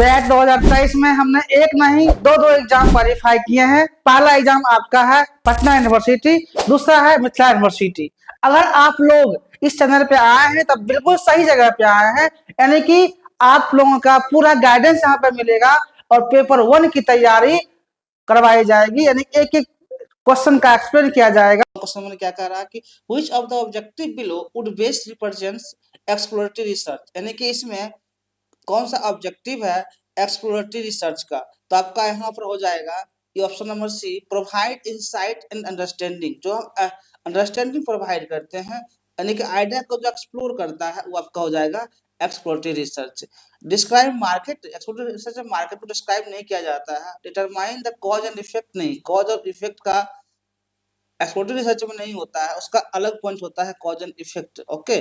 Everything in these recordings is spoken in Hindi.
पैट 2023 में हमने एक नहीं दो एग्जाम क्वालिफाई किए हैं। पहला एग्जाम आपका है पटना यूनिवर्सिटी, दूसरा है मिथिला यूनिवर्सिटी। अगर आप लोग इस चैनल पे आए हैं तब बिल्कुल सही जगह पे आए हैं, यानी कि आप लोगों का पूरा गाइडेंस यहाँ पे मिलेगा और पेपर 1 की तैयारी करवाई जाएगी, यानी एक एक क्वेश्चन का एक्सप्लेन किया जाएगा। क्वेश्चन में क्या कह रहा है कि which of the objective below would best represents exploratory research, यानी कि इसमें कौन सा ऑब्जेक्टिव है एक्सप्लोरेटरी रिसर्च का। तो आपका यहाँ पर हो जाएगा ये option number C, provide insight and understanding. जो हम अंडरस्टैंडिंग प्रोवाइड करते हैं, यानी कि आइडिया को जो एक्सप्लोर करता है वो आपका हो जाएगा exploratory research. Describe market, exploratory research में मार्केट को डिस्क्राइब नहीं किया जाता है। Determine the cause and effect, नहीं, कॉज और इफेक्ट का एक्सप्लोरेटरी रिसर्च में नहीं होता है, उसका अलग पॉइंट होता है cause and effect. Okay.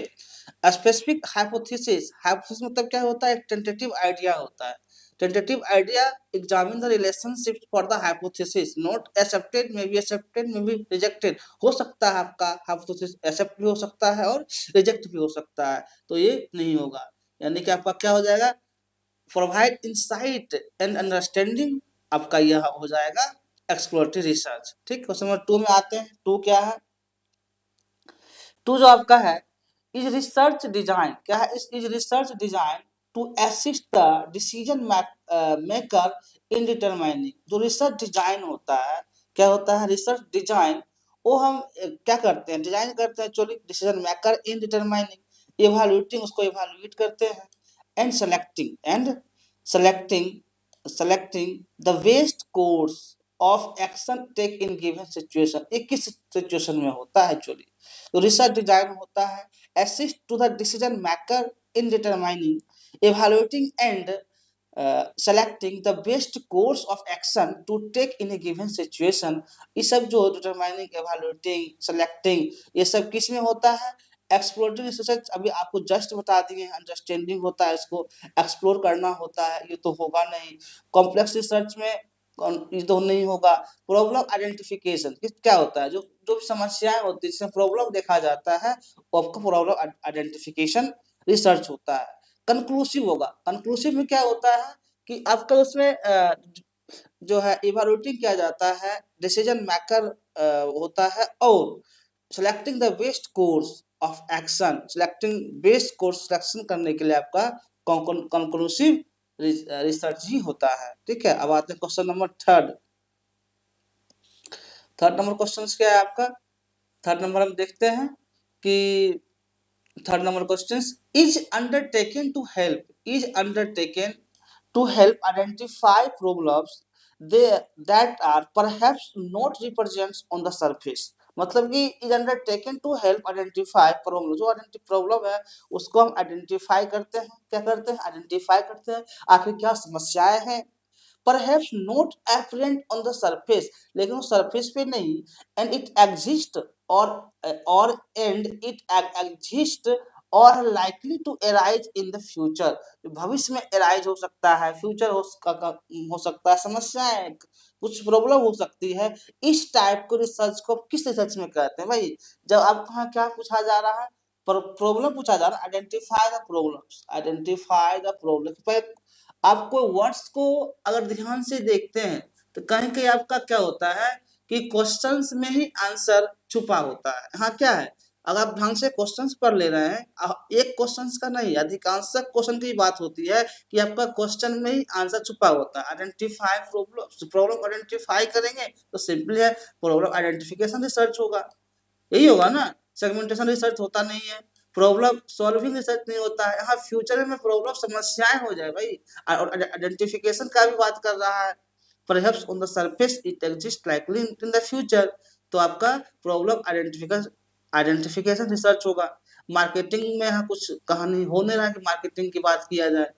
Specific hypothesis, hypothesis मतलब क्या होता है, एक टेंटेटिव आइडिया होता है। Tentative idea examine the relationship for the hypothesis, not accepted, may be rejected. हो सकता है आपका हाइपोथेसिस एक्सेप्ट भी हो सकता है और रिजेक्ट भी हो सकता है, तो ये नहीं होगा। यानी कि आपका क्या हो जाएगा, प्रोवाइड इंसाइट एंड अंडरस्टैंडिंग, आपका यह हो जाएगा एक्सप्लोरेटरी रिसर्च। ठीक, क्वेश्चन नंबर 2 में आते हैं। 2 क्या है, 2 जो आपका है, इज रिसर्च डिजाइन, क्या है, is research design to assist the decision maker in determining. जो रिसर्च डिजाइन होता है, क्या होता है रिसर्च डिजाइन, वो हम क्या करते हैं, डिजाइन करते हैं actually decision maker in determining, evaluating, उसको इवैल्यूएट करते हैं, and selecting selecting the best course of action take in given situation। ये किस सिचुएशन में होता है एक्चुअली, तो रिसर्च डिजाइन होता है assist to the decision maker in determining, evaluating and selecting the best course of action to take in a given situation। ये सब जो determining, evaluating, selecting, ये सब किस में होता है, एक्सप्लोरेटरी रिसर्च। अभी आपको जस्ट बता दिए, अंडरस्टैंडिंग होता है, इसको एक्सप्लोर करना होता है, ये तो होगा नहीं। कॉम्प्लेक्स रिसर्च में ये तो नहीं होगा। प्रॉब्लम आइडेंटिफिकेशन क्या होता है, जो जो समस्याएं होती है जिसमें प्रॉब्लम देखा जाता है, वो आपका प्रॉब्लम आइडेंटिफिकेशन रिसर्च होता है। कंक्लूसिव होगा, कंक्लूसिव में क्या होता है कि आपका उसमें जो है इवैल्यूएटिंग किया जाता है, डिसीजन मेकर होता है, और selecting the best course of action, selecting best course selection करने के लिए आपका कंक्लूसिव रिसर्च ही होता है। ठीक है, अब आते हैं question number third number question क्या है आपका। थर्ड नंबर हम देखते हैं कि third number question, is undertaken to help identify problems that are perhaps not represents on the surface। मतलब कि is undertaken to help identify problem, जो प्रॉब्लम है उसको हम आइडेंटिफाई करते हैं, क्या करते हैं, आइडेंटिफाई करते हैं आखिर क्या समस्याएं हैं। perhaps not apparent on the surface, लेकिन वो सरफेस पे नहीं, and it exists or and it exists or likely to arise in the future, भविष्य में arise हो सकता है, फ्यूचर हो सकता है, समस्याएं कुछ प्रॉब्लम हो सकती है। इस टाइप को रिसर्च को किस रिसर्च में कहते हैं भाई, जब आपको यहाँ क्या पूछा जा रहा है, प्रॉब्लम पूछा जा रहा है, आइडेंटिफाई द प्रॉब्लम। आप कोई वर्ड्स को अगर ध्यान से देखते हैं तो कहीं कहीं आपका क्या होता है कि क्वेश्चंस में ही आंसर छुपा होता है। हाँ, क्या है, अगर आप ढंग से क्वेश्चंस पढ़ ले रहे हैं, एक क्वेश्चंस का नहीं, अधिकांश क्वेश्चन की बात होती है कि आपका क्वेश्चन में ही आंसर छुपा होता है। आइडेंटिफाई प्रॉब्लम आइडेंटिफाई करेंगे तो सिंपली है प्रॉब्लम आइडेंटिफिकेशन रिसर्च होगा, यही होगा ना। सेगमेंटेशन रिसर्च होता नहीं है, प्रॉब्लम सॉल्विंग रिसर्च नहीं होता है। यहाँ फ्यूचर में प्रॉब्लम समस्याएं हो जाए भाई, और आइडेंटिफिकेशन का भी बात कर रहा है, perhaps on the surface it exist likely in the future, तो आपका प्रॉब्लम आइडेंटिफिकेशन रिसर्च होगा। मार्केटिंग में यहाँ कुछ कहानी हो नहीं रहा कि मार्केटिंग की बात किया जाए।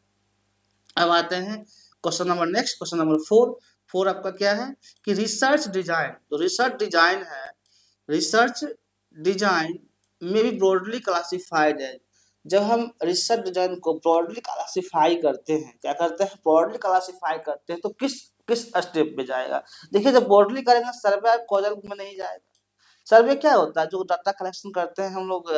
अब आते हैं question number next, question number 4 आपका क्या है कि रिसर्च डिजाइन, तो रिसर्च डिजाइन है, रिसर्च डिजाइन में भी ब्रॉडली क्लासिफाइड है। जब हम रिसर्च डिजाइन को ब्रॉडली क्लासिफाई करते हैं, क्या करते हैं, ब्रॉडली क्लासिफाई करते हैं, तो किस किस स्टेप पे जाएगा। देखिए, जब ब्रॉडली करेंगे सर्वे और कॉजल में नहीं जाएगा। सर्वे क्या होता है, जो डाटा कलेक्शन करते हैं हम लोग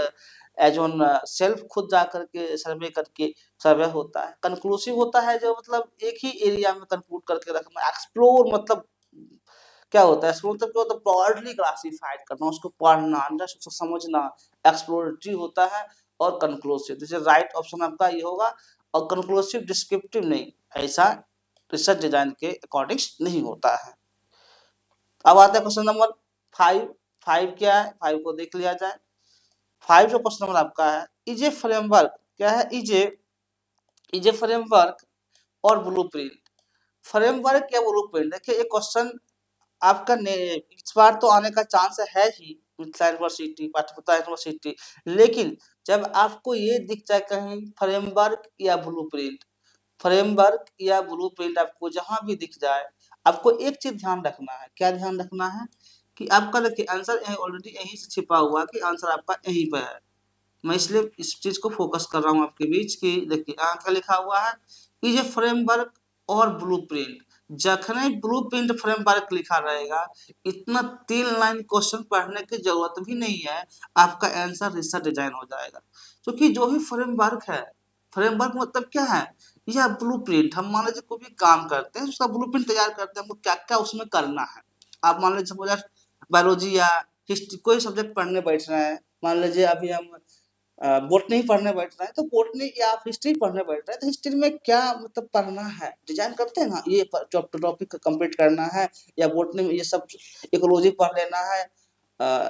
एज ऑन सेल्फ खुद जा करके सर्वे करके सर्वे होता है। कंक्लूसिव होता है जो मतलब एक ही एरिया में कंक्लूड करके रखना। एक्सप्लोर मतलब क्या होता है, एक्सप्लोर मतलब क्या होता है, ब्रॉडली क्लासिफाइड करना, उसको पढ़ना, अंदर से उसको समझना, एक्सप्लोरेटरी होता है। और कंक्लूसिव, जैसे राइट ऑप्शन आपका ये होगा। और कंक्लूसिव डिस्क्रिप्टिव नहीं, ऐसा रिसर्च डिजाइन के अकॉर्डिंग नहीं होता है। अब आता है क्वेश्चन नंबर 5। 5 क्या है, 5 को देख लिया जाए। 5 जो क्वेश्चन नंबर आपका है, इज ए फ्रेमवर्क क्या है, इज ए फ्रेमवर्क और ब्लूप्रिंट। फ्रेमवर्क या ब्लूप्रिंट, देखिए ये क्वेश्चन आपका इस बार तो आने का चांस है ही, मिथिला यूनिवर्सिटी, पाटलिपुत्र यूनिवर्सिटी। लेकिन जब आपको ये दिख जाए कहीं फ्रेमवर्क या ब्लूप्रिंट, फ्रेमवर्क या ब्लूप्रिंट आपको जहां भी दिख जाए, आपको एक चीज ध्यान रखना है। क्या ध्यान रखना है कि आपका देखिए आंसर ऑलरेडी यहीं से छिपा हुआ है कि आंसर आपका यहीं पे है। मैं इसलिए इस चीज को फोकस कर रहा हूँ आपके बीच की, देखिए यहाँ क्या लिखा हुआ है, इज ए फ्रेमवर्क और ब्लूप्रिंट। जखने ब्लूप्रिंट फ्रेमवर्क लिखा रहेगा, इतना 3 लाइन क्वेश्चन पढ़ने की जरूरत भी नहीं है, आपका आंसर रिसर्च डिजाइन हो जाएगा। क्योंकि जो भी फ्रेमवर्क है, फ्रेमवर्क मतलब क्या है, यह ब्लूप्रिंट, हम मान लीजिए कोई भी काम करते हैं उसका ब्लूप्रिंट तैयार करते हैं, हमको क्या क्या उसमें करना है। आप मान लीजिए सपोज बायोलॉजी या हिस्ट्री कोई सब्जेक्ट पढ़ने बैठ रहे हैं, मान लीजिए अभी हम बोटनी पढ़ने बैठ रहे हैं, तो बोटनी या आप हिस्ट्री पढ़ने बैठ रहे हैं, तो हिस्ट्री में क्या मतलब पढ़ना है, डिजाइन करते हैं ना, ये टॉपिक कंप्लीट करना है, या बोटनी में ये सब इकोलॉजी पढ़ लेना है,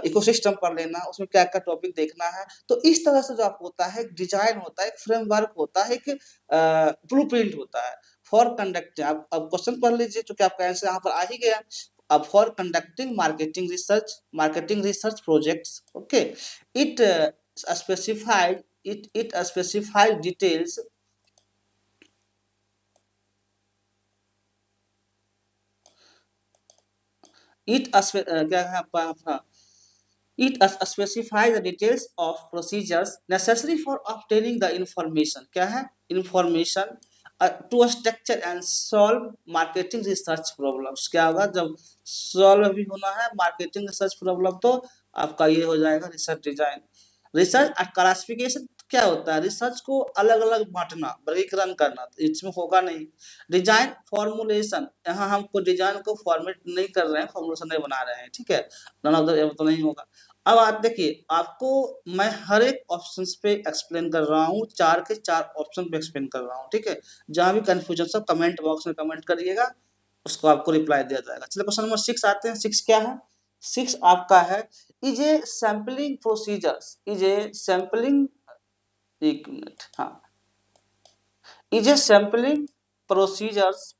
इकोसिस्टम पढ़ लेना, उसमें क्या क्या टॉपिक देखना है। तो इस तरह से जो आप होता है, डिजाइन होता है, एक फ्रेमवर्क होता है, एक ब्लूप्रिंट होता है फॉर कंडक्ट। आप अब क्वेश्चन पढ़ लीजिए, चूंकि आपका आंसर यहाँ पर आ ही गया। अब for conducting marketing research projects, okay, it specified details क्या है आपका अपना, it specify the details of procedures necessary for obtaining the information, क्या है information to structure and solve marketing research problems। क्या होगा जब सॉल्व भी होना है मार्केटिंग रिसर्च प्रॉब्लम, तो आपका ये हो जाएगा रिसर्च डिजाइन। रिसर्च क्लासिफिकेशन क्या होता है, रिसर्च को अलग अलग बांटना, वर्गीकरण करना, इसमें होगा नहीं। डिजाइन फॉर्मुलेशन, यहाँ हमको डिजाइन को फॉर्मेट नहीं कर रहे हैं, फॉर्मुलेशन नहीं बना रहे हैं, ठीक है, नन ऑफ द तो नहीं होगा। अब आप देखिए, आपको मैं हर एक ऑप्शन पे एक्सप्लेन कर रहा हूँ, 4 के 4 ऑप्शन पे एक्सप्लेन कर रहा हूँ, ठीक है। जहां भी कंफ्यूजन सब कमेंट बॉक्स में कमेंट करिएगा, उसको आपको रिप्लाई दिया जाएगा। चलिए क्वेश्चन नंबर 6 आते हैं। 6 क्या है, 6 आपका है, is a sampling procedures, is a sampling, एक मिनट, हाँ, is a sampling procedures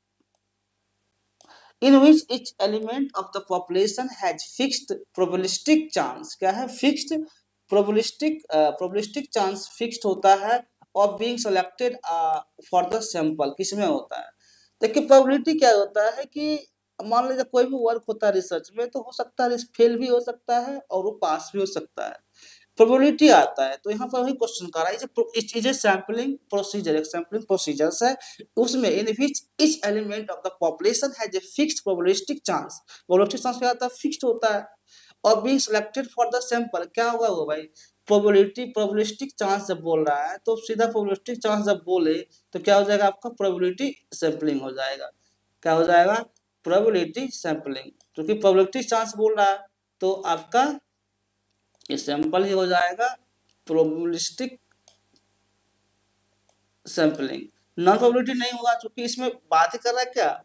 in which each element of the population has fixed probabilistic chance, क्या है fixed probabilistic chance, fixed होता है, of being selected for the sample, किसमें होता है। देखिए प्रोबेबिलिटी क्या होता है कि मान लीजिए कोई भी वर्क होता है रिसर्च में, तो हो सकता है फेल भी हो सकता है और वो पास भी हो सकता है, प्रोबेबिलिटी आता है। तो यहाँ पर वही क्वेश्चन कर रहा है, इज ए सैम्पलिंग प्रोसीजर, एक सैम्पलिंग प्रोसीजर्स है, उसमें in which each element of the population has a fixed probabilistic chance. Probabilistic chance क्या होता है, फिक्स्ड होता है। और being selected for the sample, क्या होगा वो भाई, प्रोबेबिलिस्टिक चांस जब बोल रहा है, तो सीधा प्रोबेबिलिस्टिक चांस जब बोले तो क्या हो जाएगा, आपका प्रोबेबिलिटी सैंपलिंग हो जाएगा। क्या हो जाएगा, प्रोबेबिलिटी सैंपलिंग, क्योंकि प्रोबेबिलिस्टिक चांस बोल रहा है, तो आपका ये सैंपल ही हो जाएगा प्रोबेबिलिस्टिक सैंपलिंग। नॉन प्रोबेबिलिटी नहीं होगा, क्योंकि इसमें बात ही कर रहा है क्या,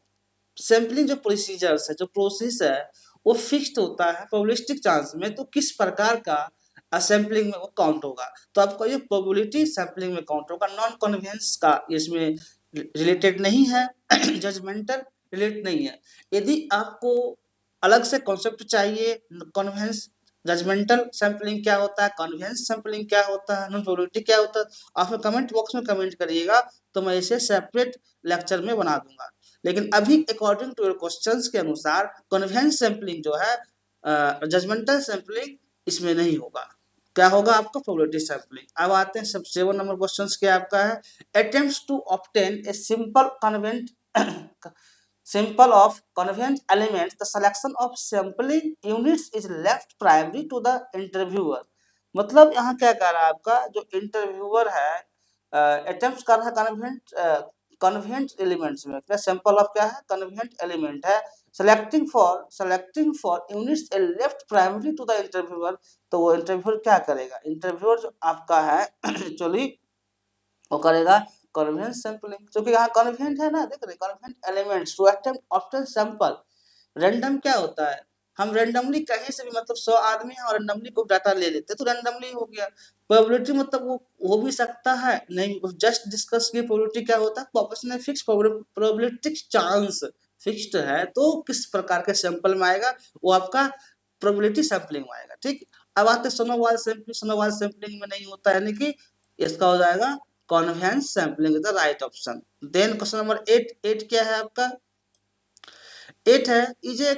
सैंपलिंग जो प्रोसीजर्स है, जो प्रोसेस है, वो फिक्स्ड होता है। प्रोबेबिलिस्टिक चांस में तो किस प्रकार का सैंपलिंग में वो काउंट होगा, तो आपको ये प्रोबेबिलिटी सैंपलिंग में काउंट होगा। नॉन कन्वेंस का इसमें रिलेटेड नहीं है, जजमेंटल रिलेटेड नहीं है। यदि आपको अलग से कॉन्सेप्ट चाहिए, कन्वेंस जजमेंटल सैंपलिंग क्या होता है, कन्वेंस सैंपलिंग क्या होता है, नॉन प्रोबेबिलिटी क्या होता है, आप कमेंट बॉक्स में कमेंट करिएगा, तो मैं इसे सेपरेट लेक्चर में बना दूंगा। लेकिन अभी अकॉर्डिंग टू योर क्वेश्चंस के अनुसार कन्वेंस सैंपलिंग जो है, जजमेंटल सैंपलिंग इसमें नहीं होगा। क्या होगा आपका, प्रोबेबिलिटी सैंपलिंग। अब आते हैं सब 7 नंबर क्वेश्चंस क्या आपका है, attempts to obtain a simple of convenient elements, the selection of sampling units is left primarily to the interviewer। मतलब यहाँ क्या कह रहा है आपका जो इंटरव्यूअर है अटेम्प्ट कर रहा है कन्वेंट एलिमेंट्स में, क्या सैंपल ऑफ क्या है कन्वेंट एलिमेंट है, selecting for units left primary to the interviewer. तो वो इंटरव्यूअर क्या करेगा, इंटरव्यूअर जो आपका है एक्चुअली वो करेगा कन्वेंट सैंपलिंग, क्योंकि यहाँ कन्वेंट है ना, देख रहे convenient elements to attempt obtain sample. Random क्या होता है, हम रैंडमली कहीं से भी मतलब 100 आदमी हैं और रैंडमली कोई डाटा ले लेते हैं तो रैंडमली हो गया। प्रोबेबिलिटी मतलब वो हो भी सकता है नहीं, जस्ट डिस्कस की प्रोबेबिलिटी क्या होता है पॉपुलेशन में फिक्स प्रोबेबिलिटी चांस फिक्स्ड है, तो किस प्रकार के सैंपल में आएगा वो आपका प्रोबेबिलिटी सैंपलिंग में आएगा। ठीक, अब आते सोनोवाल सैंपलिंग, सोनोवाल सैंपलिंग में नहीं होता है, यानी कि इसका हो जाएगा convenience sampling is the right option. Then question number 8, 8 क्या है आपका, 8 है is a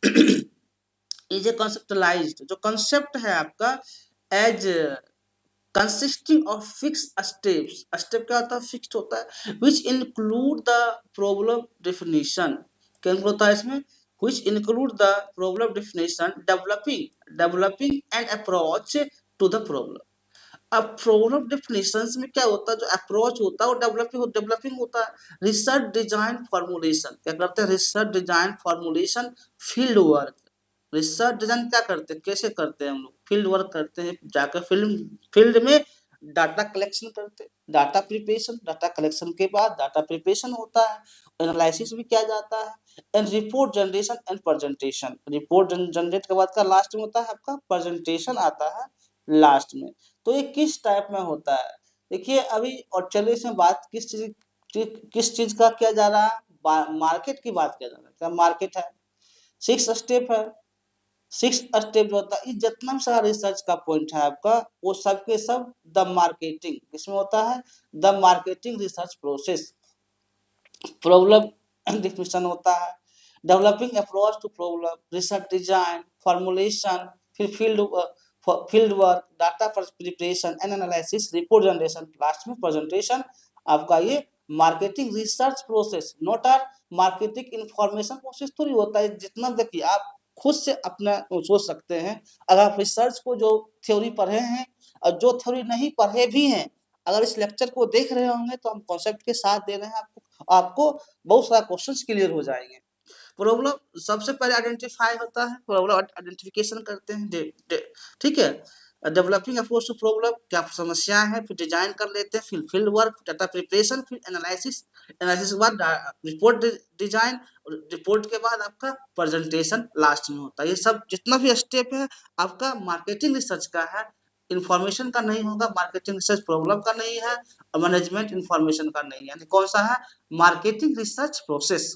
is a conceptualized, जो concept है आपका as consisting of fixed steps, step क्या होता है फिक्स्ड होता है, which include the problem definition, क्या include होता है इसमें, which include the problem definition, developing an approach to the problem। अब प्रॉब्लम डेफिनेशंस में क्या होता है, जो अप्रोच होता है वो डेवलपिंग होता है। रिसर्च डिजाइन फॉर्मुलेशन क्या करते हैं, research design formulation, field work, research design क्या करते हैं, कैसे करते हैं हम लोग, फील्ड वर्क करते हैं, जाकर फील्ड में डाटा कलेक्शन करते हैं, डाटा प्रिपरेशन, डाटा कलेक्शन के बाद डाटा प्रिपरेशन होता है, एनालिसिस भी किया जाता है, and report generation and presentation, report generate के बाद का लास्ट में होता है आपका प्रेजेंटेशन आता है लास्ट में। तो ये किस टाइप में होता है, देखिए अभी और चलिए इसमें बात किस चीज का किया जा रहा है, मार्केट की बात किया जा रहा है, क्या मार्केट है, 6 स्टेप है, 6 स्टेप जो होता है जितना भी सारा रिसर्च का पॉइंट है आपका वो सब के सब द मार्केटिंग इसमें होता है, the marketing research process, problem definition होता है, developing approach to problem, research design, formulation, फिर field work, data preparation and analysis, report generation, last में प्रेजेंटेशन, आपका ये marketing research process, not are marketing information process थोड़ी होता है। जितना देखिए आप खुद से अपना सोच सकते हैं, अगर आप रिसर्च को जो थ्योरी पढ़े हैं और जो थ्योरी नहीं पढ़े भी हैं, अगर इस लेक्चर को देख रहे होंगे तो हम कॉन्सेप्ट के साथ दे रहे हैं आपको बहुत सारा क्वेश्चंस क्लियर हो जाएंगे। प्रॉब्लम सबसे पहले आइडेंटिफाई होता है, प्रॉब्लम आइडेंटिफिकेशन करते हैं, ठीक है, डेवलपिंग अप्रोच टू प्रॉब्लम क्या समस्या है, फिर डिजाइन कर लेते हैं, फिर फील्ड वर्क, डाटा प्रिपरेशन, फिर एनालिसिस, एनालिसिस के बाद रिपोर्ट डिजाइन, रिपोर्ट के बाद आपका प्रेजेंटेशन लास्ट में होता है। ये सब जितना भी स्टेप है आपका मार्केटिंग रिसर्च का है, इंफॉर्मेशन का नहीं होगा, मार्केटिंग रिसर्च प्रॉब्लम का नहीं है और मैनेजमेंट इंफॉर्मेशन का नहीं है, यानी कौन सा है marketing research process.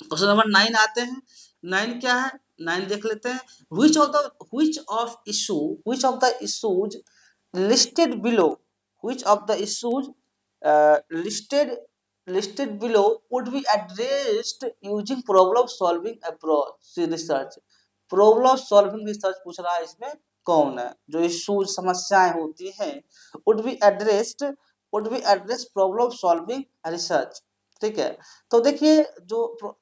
Question number 9 आते हैं, 9 क्या है, 9 देख लेते हैं, which of the issues listed below, which of the issues listed below would be addressed using problem solving approach research। Problem solving research पूछ रहा है, इसमें कौन है जो इश्यूज समस्याएं होती हैं, would be addressed problem solving research, ठीक है। तो देखिए जो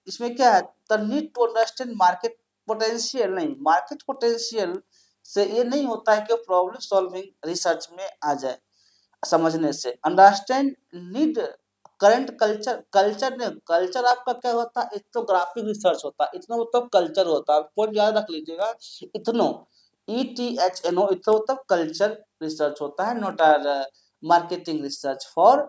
इसमें क्या है, the need to understand market potential, नहीं मार्केट पोटेंशियल से ये नहीं होता है कि प्रॉब्लम सॉल्विंग रिसर्च में आ जाए समझने से, अंडरस्टैंड नीड करंट कल्चर आपका क्या होता है, इथनोग्राफिक रिसर्च होता है, इतना मतलब कल्चर होता है, पॉइंट याद रख लीजिएगा, इथनो ETHNO इतना मतलब कल्चर रिसर्च होता है, not are marketing research for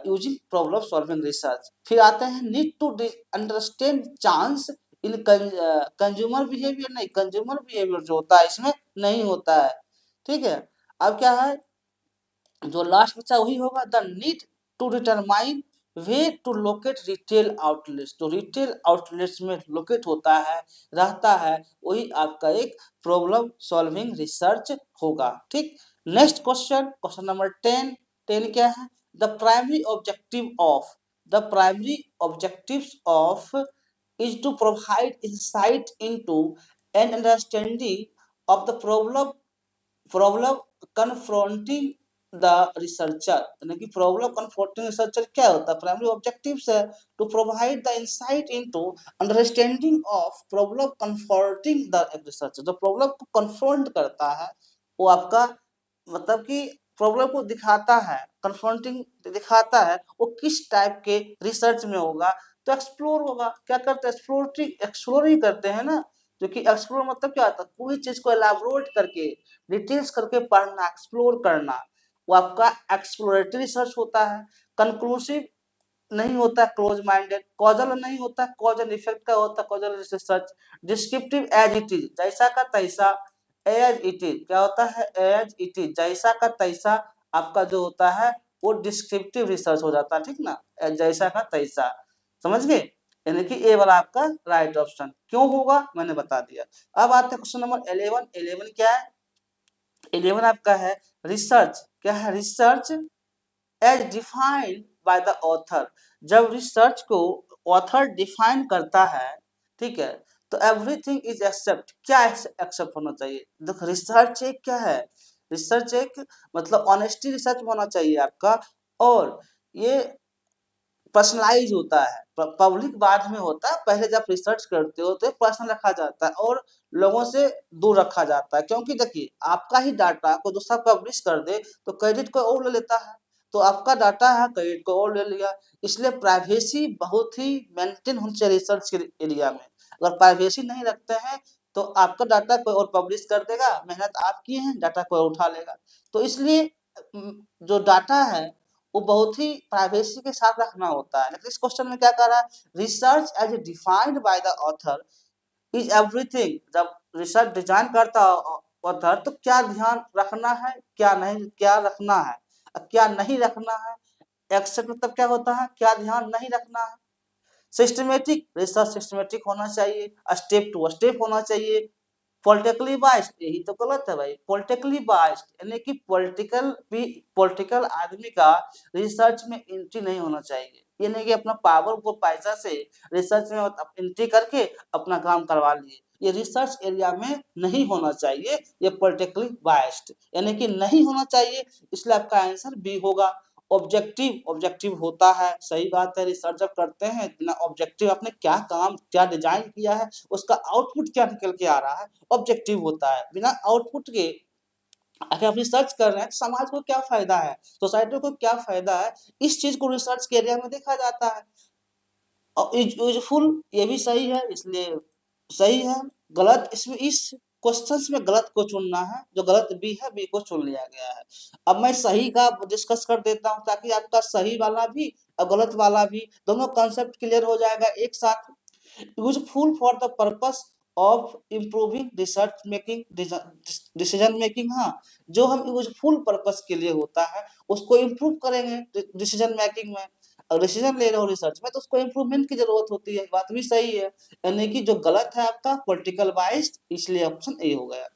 using problem solving research. फिर आते हैं need to understand chance in consumer behaviour, नहीं कंज्यूमर बिहेवियर जो होता है इसमें नहीं होता है, ठीक है। अब क्या है जो लास्ट बचा वही होगा, the need to determine way to locate retail outlets, तो रिटेल आउटलेट्स में लोकेट होता है रहता है वही आपका एक प्रॉब्लम सॉल्विंग रिसर्च होगा, ठीक। नेक्स्ट क्वेश्चन, क्वेश्चन नंबर 10, 10 क्या है, the primary objectives of is to provide insight into an understanding of the problem confronting the researcher, यानी कि प्रॉब्लम कन्फ्रंटिंग रिसर्चर क्या होता है, प्राइमरी ऑब्जेक्टिव्स है to provide the insight into understanding of problem confronting the researcher, जो प्रॉब्लम को कन्फ्रंट करता है वो आपका मतलब कि प्रॉब्लम को दिखाता है, कन्फ्रंटिंग दिखाता है, वो किस टाइप के रिसर्च में होगा, तो एक्सप्लोर होगा। क्या करते हैं, एक्सप्लोर ही करते हैं ना, जो कि एक्सप्लोर मतलब क्या होता है, कोई चीज को एलाबोरेट करके डिटेल्स करके पढ़ना, एक्सप्लोर करना, वो आपका एक्सप्लोरेटरी रिसर्च होता है। कंक्लूसिव नहीं होता है, क्लोज माइंडेड। कॉजल नहीं होता है, कॉज एंड इफेक्ट का होता है causal research. Descriptive as it is, जैसा का तैसा, एज इट इज क्या होता है, एज इट इज जैसा का तैसा आपका जो होता है वो डिस्क्रिप्टिव रिसर्च हो जाता है, ठीक ना, जैसा का तैसा, समझ गए। यानी कि ए वाला आपका राइट ऑप्शन क्यों होगा मैंने बता दिया। अब आते हैं क्वेश्चन नंबर 11। 11 क्या है, 11 आपका है रिसर्च, क्या है, research as defined by the author. जब रिसर्च को ऑथर डिफाइन करता है, ठीक है, तो एवरीथिंग इज एक्सेप्ट, क्या एक्सेप्ट होना चाहिए, देखो रिसर्च एक क्या है, रिसर्च एक मतलब ऑनेस्टी रिसर्च होना चाहिए आपका, और ये पर्सनलाइज होता है, पब्लिक बाद में होता है, पहले जब रिसर्च करते हो तो पर्सनल रखा जाता है और लोगों से दूर रखा जाता है, क्योंकि देखिए आपका ही डाटा को दूसरा पब्लिश कर दे तो क्रेडिट को और ले लेता है, तो आपका डाटा है क्रेडिट को और ले लिया, इसलिए प्राइवेसी बहुत ही मेंटेन होनी चाहिए रिसर्च के एरिया में। अगर प्राइवेसी नहीं रखते हैं तो आपका डाटा कोई और पब्लिश कर देगा, मेहनत आप किए हैं, डाटा कोई और उठा लेगा, तो इसलिए जो डाटा है वो बहुत ही प्राइवेसी के साथ रखना होता है। लेकिन इस क्वेश्चन में क्या कर रहा है, research as defined by the author is everything. जब रिसर्च डिजाइन करता ऑथर तो क्या ध्यान रखना है, क्या नहीं, क्या रखना है, क्या नहीं रखना है, एक्सेप्ट मतलब क्या होता है, क्या ध्यान नहीं रखना है। सिस्टमेटिक, रिसर्च सिस्टमेटिक होना चाहिए, स्टेप टू स्टेप होना चाहिए। पॉलिटिकली बाइस्ड, यही तो गलत है भाई, पॉलिटिकली बाइस्ड यानी कि पॉलिटिकल आदमी का रिसर्च में एंट्री नहीं होना चाहिए, ये नहीं कि अपना पावर को पैसा से रिसर्च में एंट्री करके अपना काम करवा लिए, ये रिसर्च एरिया में नहीं होना चाहिए, ये पॉलिटिकली बाइस्ड यानी कि नहीं होना चाहिए, इसलिए आपका आंसर बी होगा। ऑब्जेक्टिव, ऑब्जेक्टिव होता है, सही बात है, रिसर्च जब करते हैं बिना ऑब्जेक्टिव आपने क्या काम क्या डिजाइन किया है उसका आउटपुट क्या निकल के आ रहा है, ऑब्जेक्टिव होता है। बिना आउटपुट के अगर आप रिसर्च कर रहे हैं तो समाज को क्या फायदा है, सोसाइटी को क्या फायदा है, इस चीज को रिसर्च के एरिया में देखा जाता है। और यूजफुल ये भी सही है, इसलिए सही है। गलत इसमें इस क्वेश्चंस में गलत को चुनना है, जो गलत बी है बी को चुन लिया गया है। अब मैं सही का डिस्कस कर देता हूँ ताकि आपका सही वाला भी और गलत वाला भी दोनों कॉन्सेप्ट क्लियर हो जाएगा एक साथ। Useful for the purpose of improving research making, decision making, हाँ, जो हम यूजफुल पर्पस के लिए होता है उसको इम्प्रूव करेंगे डिसीजन मेकिंग में। अगर डिसीजन ले रहे हो रिसर्च में तो उसको इम्प्रूवमेंट की जरूरत होती है, बात भी सही है। यानी कि जो गलत है आपका पॉलिटिकल बाइस्ड, इसलिए ऑप्शन ए हो गया,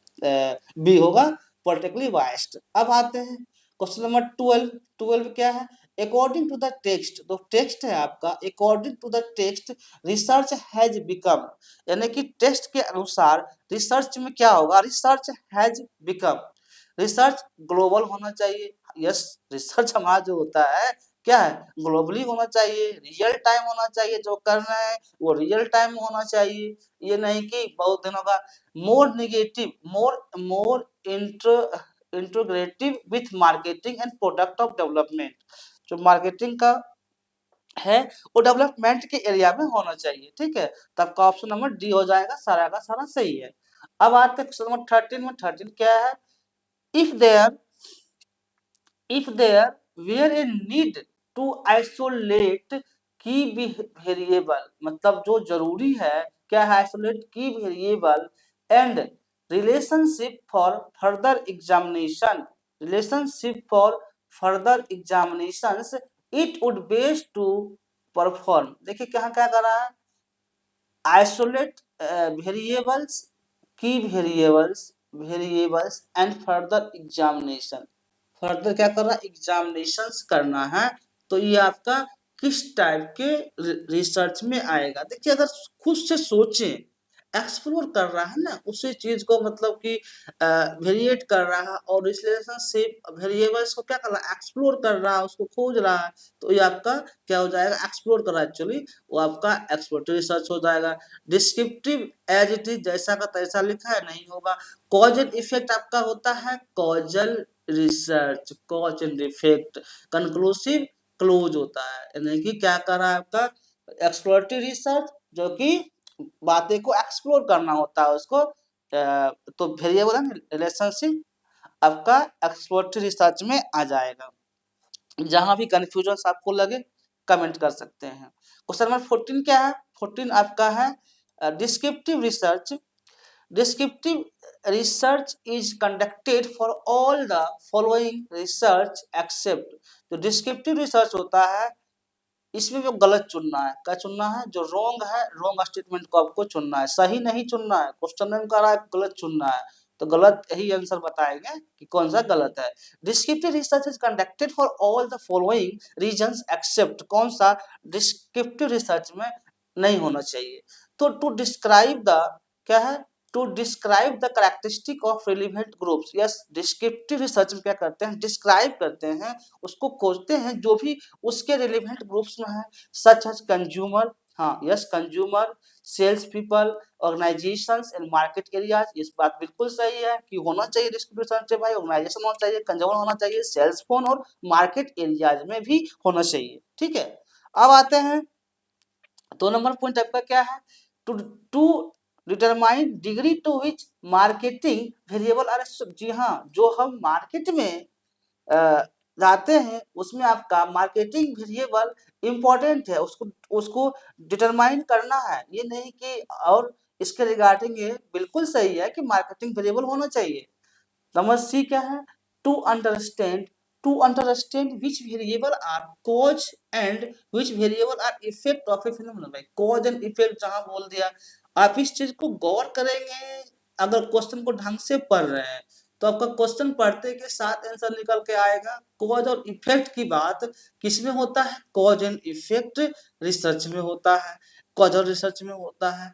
बी होगा पॉलिटिकली बाइस्ड। अब आते हैं क्वेश्चन नंबर 12। 12 क्या है, अकॉर्डिंग टू द टेक्स्ट, तो टेक्स्ट है आपका, according to the text research has become, यानी कि टेक्स्ट के अनुसार रिसर्च में क्या होगा, research has become, research global होना चाहिए। यस, रिसर्च हमारा जो होता है क्या है, ग्लोबली होना चाहिए, रियल टाइम होना चाहिए, जो कर रहे हैं वो रियल टाइम में होना चाहिए, ये नहीं कि बहुत दिनों का। More negative, more integrative with marketing and product of development, जो मार्केटिंग का है वो डेवलपमेंट के एरिया में होना चाहिए, ठीक है, तो आपका ऑप्शन नंबर डी हो जाएगा, सारा का सारा सही है। अब आते हैं क्वेश्चन नंबर 13 में। 13 क्या है, if there were a need to isolate key variable, मतलब जो जरूरी है क्या है, isolate key variable and relationship for further examination, it would best to perform। देखिए क्या क्या कर रहा है, isolate variables, key variables and further examination, further क्या करना, एग्जामिनेशंस करना है, तो ये आपका किस टाइप के रिसर्च में आएगा। देखिए अगर खुद से सोचें, एक्सप्लोर कर रहा है ना, उसी चीज को मतलब कि वेरिएट कर रहा है और रिलेशनशिप वेरिएबल्स को क्या कर रहा है, एक्सप्लोर कर रहा है, उसको खोज रहा है, तो ये आपका क्या हो जाएगा, एक्सप्लोर कर रहा है एक्चुअली, वो आपका एक्सप्लोरेटरी रिसर्च हो जाएगा। डिस्क्रिप्टिव एज इट इज, जैसा का तैसा लिखा है नहीं होगा। कॉज एंड इफेक्ट आपका होता है causal research, cause and effect. Conclusive close होता है, यानी कि क्या कर रहा है आपका एक्सप्लोरेटरी रिसर्च, जो कि बातें को एक्सप्लोर करना होता है उसको, तो वेरिएबल एंड रिलेशनशिप आपका एक्सप्लोरेटरी रिसर्च में आ जाएगा। जहां भी कंफ्यूजन आपको लगे कमेंट कर सकते हैं। क्वेश्चन नंबर 14 क्या है, 14 आपका है descriptive research. Descriptive research is conducted for all the following research except. जो डिस्क्रिप्टिव रिसर्च होता है इसमें जो गलत चुनना है, क्या चुनना है, जो रॉन्ग है रॉन्ग स्टेटमेंट को आपको चुनना है, सही नहीं चुनना है। क्वेश्चन में कह रहा है गलत चुनना है, तो गलत ही आंसर बताएंगे कि कौन सा गलत है। Descriptive research is conducted for all the following reasons except, कौन सा डिस्क्रिप्टिव रिसर्च में नहीं होना चाहिए। तो टू डिस्क्राइब द, क्या है, to describe the characteristic of relevant groups. Yes, descriptive research में क्या करते हैं, डिस्क्राइब करते हैं, उसको खोजते हैं जो भी उसके रिलेवेंट ग्रुप्स में है, सच एज कंज्यूमर, हाँ yes, consumer, sales people, organisations and market areas. इस बात बिल्कुल सही है कि होना चाहिए डिस्क्रिप्टिव रिसर्च भाई, ऑर्गेनाइजेशन होना चाहिए, कंज्यूमर होना चाहिए, सेल्स फोन और मार्केट एरियाज में भी होना चाहिए। ठीक है, अब आते हैं 2 नंबर पॉइंट आपका क्या है, to to determine degree to which marketing variable are. जी हाँ, जो हम मार्केट में जाते हैं उसमें आपका मार्केटिंग वेरिएबल इम्पोर्टेंट है, उसको उसको डिटरमाइन करना है, ये नहीं कि, और इसके रिगार्डिंग ये बिल्कुल सही है कि मार्केटिंग वेरिएबल होना चाहिए। नंबर सी क्या है, to understand, to understand which variable are cause and which variable are effect of a phenomenon. भाई कॉज एंड इफेक्ट जहां बोल दिया, आप इस चीज को गौर करेंगे, अगर क्वेश्चन को ढंग से पढ़ रहे हैं तो आपका क्वेश्चन पढ़ते के साथ आंसर निकल के आएगा। कॉज और इफेक्ट की बात किस में होता है, कॉज एंड इफेक्ट रिसर्च में होता है, कॉज और रिसर्च में होता है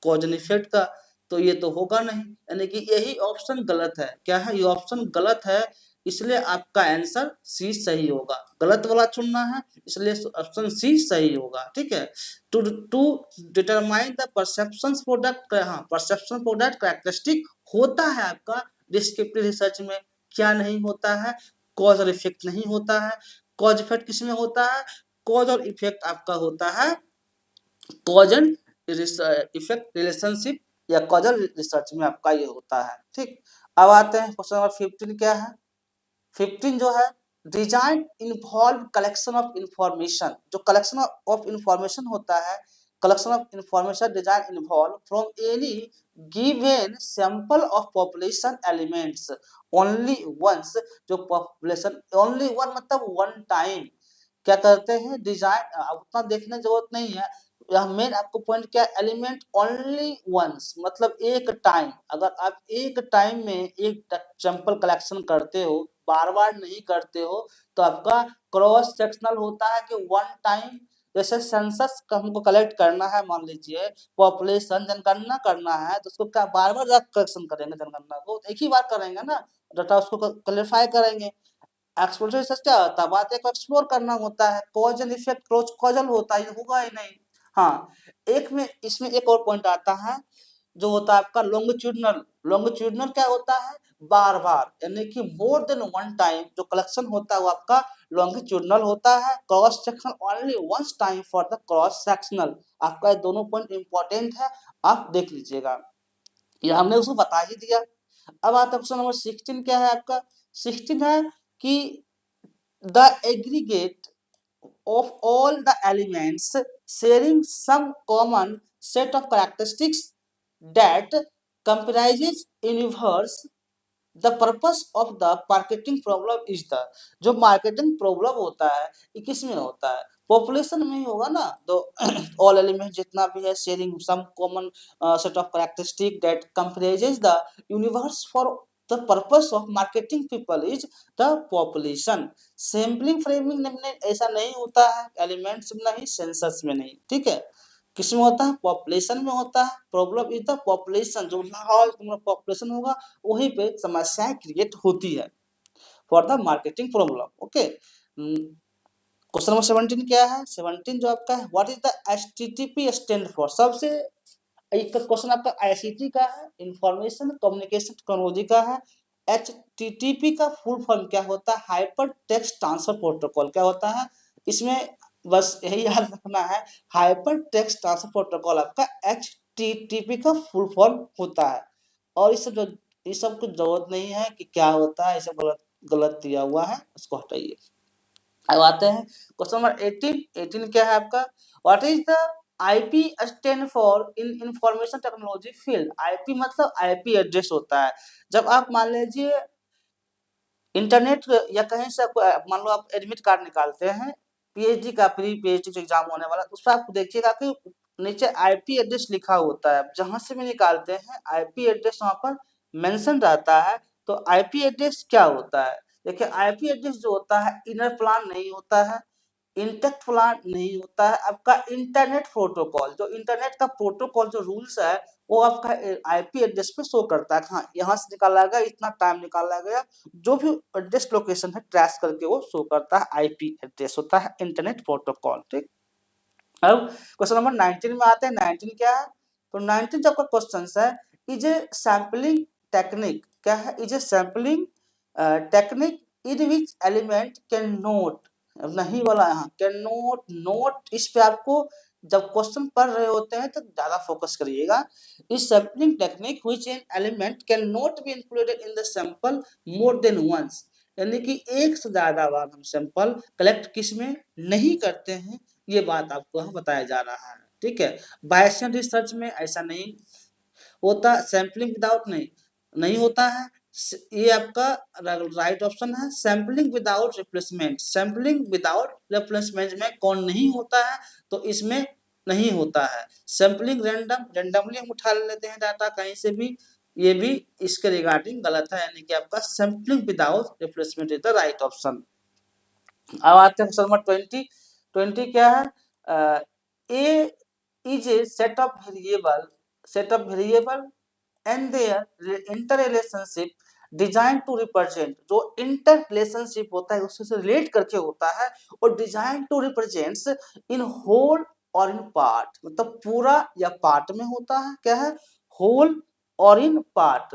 कॉज एंड इफेक्ट का, तो ये तो होगा नहीं, यानी कि यही ऑप्शन गलत है। क्या है, ये ऑप्शन गलत है, इसलिए आपका आंसर सी सही होगा। गलत वाला चुनना है, इसलिए ऑप्शन सी सही होगा। ठीक है, to to determine the perception product, हाँ परसेप्शन प्रोडक्ट कैरेक्टरिस्टिक होता है आपका डिस्क्रिप्टिव रिसर्च में, क्या नहीं होता है, कॉज और इफेक्ट नहीं होता है। कॉज इफेक्ट किसमें होता है, कॉज और इफेक्ट आपका होता है कॉज एंड इफेक्ट रिलेशनशिप या कॉजल रिसर्च में आपका ये होता है। ठीक, अब आते हैं क्वेश्चन नंबर 15 क्या है, 15 जो है, design involve collection of information. जो कलेक्शन ऑफ इंफॉर्मेशन होता है, collection of information design involve from any given sample of population elements only once. जो पॉपुलेशन ओनली वन मतलब वन टाइम क्या करते हैं, डिजाइन, उतना देखने जरूरत नहीं है, यह मेन आपको पॉइंट क्या, एलिमेंट ओनली वंस मतलब एक टाइम, अगर आप एक टाइम में एक सैंपल कलेक्शन करते हो, बार बार नहीं करते हो, तो आपका क्रॉस सेक्शनल होता है कि वन टाइम। जैसे सेंसस का हमको कलेक्ट करना है, मान लीजिए पॉपुलेशन जनगणना करना है, तो उसको क्या बार बार कलेक्शन करेंगे, जनगणना को एक ही बार करेंगे ना, डाटा उसको क्लेरिफाई करेंगे। एक्सप्लोरेटरी रिसर्च क्या होता है, बातें को एक्सप्लोर करना होता है, cause and effect close causal होता है, ये होगा ही नहीं। हाँ, एक में इसमें एक और पॉइंट आता है जो होता है आपका लॉन्गिट्यूडनल। लॉन्गिट्यूडनल क्या होता है, बार बार, यानी कि मोर देन वन टाइम जो कलेक्शन होता है वो आपका लॉन्गिट्यूडनल होता है। Cross section only once time for the cross sectional. आपका ये दोनों पॉइंट इंपॉर्टेंट है, आप देख लीजिएगा, ये हमने उसको बता ही दिया। अब आता है क्वेश्चन नंबर 16 क्या है आपका, 16 है कि the aggregate of all the elements sharing some common set of characteristics that comprises universe, the purpose of the marketing problem is the। जो मार्केटिंग प्रॉब्लम होता है ये किस में होता है, पॉपुलेशन में ही होगा ना, तो ऑल एलिमेंट जितना भी है sharing some common set of characteristic that comprises the universe for the purpose of marketing people is the population. Sampling framing में ऐसा नहीं होता है, एलिमेंट्स में नहीं, सेंसस में नहीं। ठीक है, किसमें होता है? पॉपुलेशन में होता है। प्रॉब्लम इज द पॉपुलेशन, जो लार्ज नंबर ऑफ पॉपुलेशन होगा वहीं पे समस्याएं क्रिएट होती है for the marketing problem. Okay, question number 17 क्या है? 17 जो आपका है, what is the HTTP stand for? सबसे एक क्वेश्चन आपका आईसीटी का है, इंफॉर्मेशन कम्युनिकेशन टेक्नोलॉजी का है। एचटीटीपी का फुल फॉर्म क्या होता है? Hyper text transfer protocol. क्या होता है इसमें? बस यही याद रखना है, हाइपर टेक्स्ट ट्रांसफर प्रोटोकॉल आपका एचटीटीपी का फुल फॉर्म होता है। और इस सब कुछ जरूरत नहीं है कि क्या होता है, ये सब गलत गलत दिया हुआ है, इसको हटाइए। अब आते हैं क्वेश्चन नंबर 18। 18 क्या है आपका? What is the IP stand for in information technology field? IP मतलब आईपी एड्रेस होता है। जब आप मान लीजिए इंटरनेट या कहीं से आपको मान लो आप एडमिट कार्ड निकालते हैं, पीएचडी का प्री पीएचडी एग्जाम होने वाला, तो उसमें आप देखिएगा कि नीचे आईपी एड्रेस लिखा होता है। जहां से भी निकालते हैं आईपी एड्रेस वहां पर मेंशन रहता है। तो आईपी एड्रेस क्या होता है? देखिए आईपी एड्रेस जो होता है इनर प्लान नहीं होता है, इंटेक्ट प्लान नहीं होता है, आपका इंटरनेट प्रोटोकॉल, जो इंटरनेट का प्रोटोकॉल जो रूल्स है वो आपका आईपी एड्रेस पे शो करता है। हाँ, यहाँ से निकाला गया, इतना टाइम निकाला गया, जो भी एड्रेस लोकेशन है ट्रेस करके वो शो करता है, आईपी एड्रेस होता है इंटरनेट प्रोटोकॉल। ठीक, अब क्वेश्चन नंबर 19 में आते हैं। 19 क्या है? तो 19 जो आपका क्वेश्चन है, इज ए सैम्पलिंग टेक्निक। क्या है? Is a sampling technique in which element can note, नहीं वाला यहाँ कैन नोट, नोट इस पे आपको जब क्वेश्चन पढ़ रहे होते हैं तो ज्यादा फोकस करिएगा। इस sampling technique which an element can not be included in the sample more than once, यानी कि एक से ज्यादा बार हम सैंपल कलेक्ट किस में नहीं करते हैं, ये बात आपको यहाँ बताया जा रहा है। ठीक है, बायसियन रिसर्च में ऐसा नहीं होता, सैंपलिंग विदाउट नहीं नहीं होता है। ये आपका राइट ऑप्शन है, sampling without replacement. Sampling without replacement में कौन नहीं होता है? तो इसमें नहीं होता है। सैंपलिंग रैंडमली हम उठा लेते हैं डाटा कहीं से भी, ये भी इसके रिगार्डिंग गलत है, यानी कि आपका sampling without replacement is the right option. अब आते हैं क्वेश्चन नंबर 20। 20 क्या है? A is a set of variable and their inter relationship design to represent, जो इंटर रिलेशनशिप होता है उससे रिलेट करके होता है, और design to represents in whole और इन पार्ट, मतलब पूरा या पार्ट में होता है। क्या है? होल और इन पार्ट,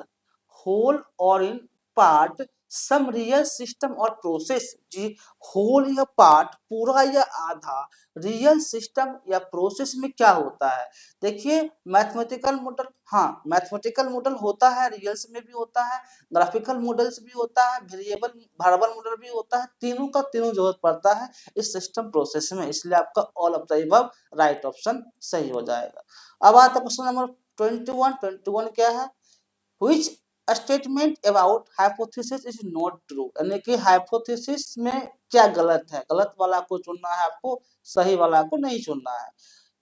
होल और in part some real system और प्रोसेस। जी, होल या पार्ट, पूरा या आधा, रियल सिस्टम या प्रोसेस में क्या होता है? देखिए मैथमेटिकल मॉडल, हाँ मैथमेटिकल मॉडल होता है, रियल्स में भी होता है, ग्राफिकल मॉडल्स भी होता है, वेरिएबल वर्बल मॉडल भी होता है, तीनों का तीनों जरूरत पड़ता है इस सिस्टम प्रोसेस में, इसलिए आपका all of the above right option सही हो जाएगा। अब आता है क्वेश्चन नंबर 21। 21 क्या है? which statement about hypothesis is not true, यानी कि हाइपोथेसिस में क्या गलत है? गलत वाला को चुनना है आपको, सही वाला को नहीं चुनना है।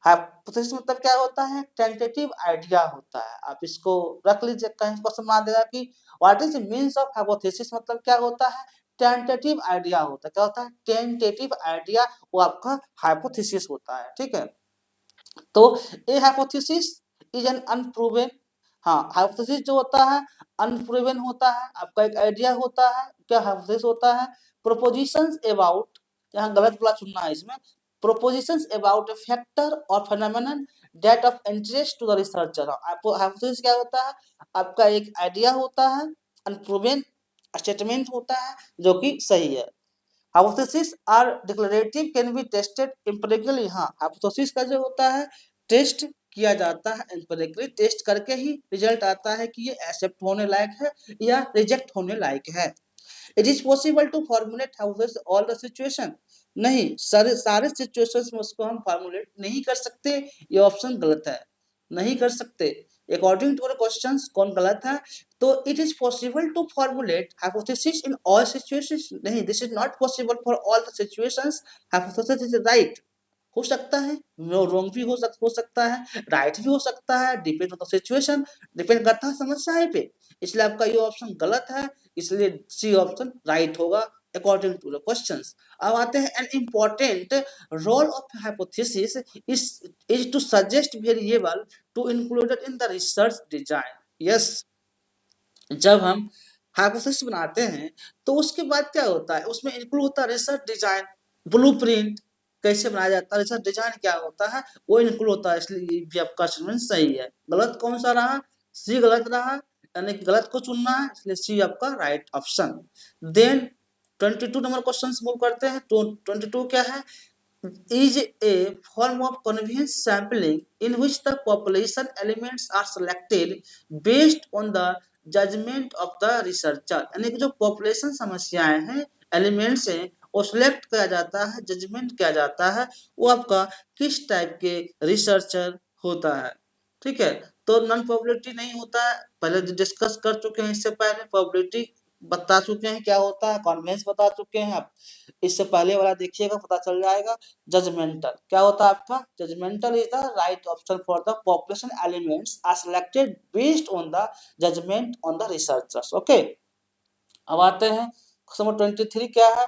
हाइपोथेसिस मतलब क्या होता है? टेंटेटिव आइडिया होता है। आप इसको रख लीजिए, कहीं क्वेश्चन में आ देगा कि what is means of hypothesis, मतलब क्या होता है? टेंटेटिव आइडिया होता है। क्या होता है? टेंटेटिव आइडिया, वो आपका हाइपोथेसिस होता है। ठीक है, तो ए हाइपोथेसिस इज एन अनप्रूवन, हाँ हाइपोथेसिस जो होता है अनप्रूवन होता है, आपका एक आइडिया होता है। क्या हाइपोथेसिस होता है? प्रोपोजिशंस अबाउट, यहाँ गलत वाला चुनना है इसमें, प्रोपोजिशंस अबाउट ए फैक्टर और phenomenon that of interest to the researcher. आपको हाइपोथेसिस क्या होता है? आपका एक आइडिया होता है, अनप्रूवन स्टेटमेंट होता है जो कि सही है। Hypothesis are declarative, can be tested empirically. हाँ, हाइपोथेसिस का जो होता है टेस्ट किया जाता है एम्पिरिकली, टेस्ट करके ही रिजल्ट आता है कि ये एक्सेप्ट होने लायक है या रिजेक्ट होने लायक है। It is possible to formulate hypothesis all the situation, नहीं सारे सारे सिचुएशंस में उसको हम फॉर्मुलेट नहीं कर सकते, ये ऑप्शन गलत है, नहीं कर सकते। अकॉर्डिंग टू क्वेश्चंस कौन गलत है? तो it is possible to formulate hypothesis in all situations, नहीं this is not possible for all the situations. Hypothesis is right, हो सकता है रॉन्ग भी हो सकता है, राइट भी हो सकता है, depend on the situation, depend करता है समस्या पे, इसलिए आपका ये ऑप्शन गलत है, इसलिए सी ऑप्शन राइट होगा according to the questions. अब आते हैं an important role of hypothesis is to suggest variable to included in the research design. Yes, जब हम हाइपोथेसिस बनाते हैं तो उसके बाद क्या होता है, उसमें इंक्लूड होता है रिसर्च डिजाइन, ब्लूप्रिंट कैसे बनाया जाता है, रिसर्च डिजाइन क्या होता है वो इंक्लूड होता है। इसलिए ये भी आपका स्टेटमेंट सही है। गलत कौन सा रहा, सी गलत रहा, यानी कि गलत को चुनना है, इसलिए सी आपका right option. Then 22 number question move करते हैं। 22 क्या है, is a form of convenience sampling in which the population elements are selected based on the judgment of the researcher। यानी कि जो पॉपुलेशन समस्याएं हैं, एलिमेंट्स हैं, वो सिलेक्ट किया जाता है, जजमेंट किया जाता है, वो आपका किस टाइप के रिसर्चर होता है। ठीक है, तो नॉन प्रोबेबिलिटी नहीं होता है, पहले डिस्कस कर चुके हैं, इससे पहले प्रोबेबिलिटी बता चुके हैं क्या होता है, कॉन्वेंस बता चुके हैं आप, इससे पहले वाला देखिएगा पता चल जाएगा। जजमेंटल क्या होता है आपका, judgemental is the right option for the population elements are selected based on the judgement on the researchers. Okay, अब आते हैं नंबर 23 क्या है,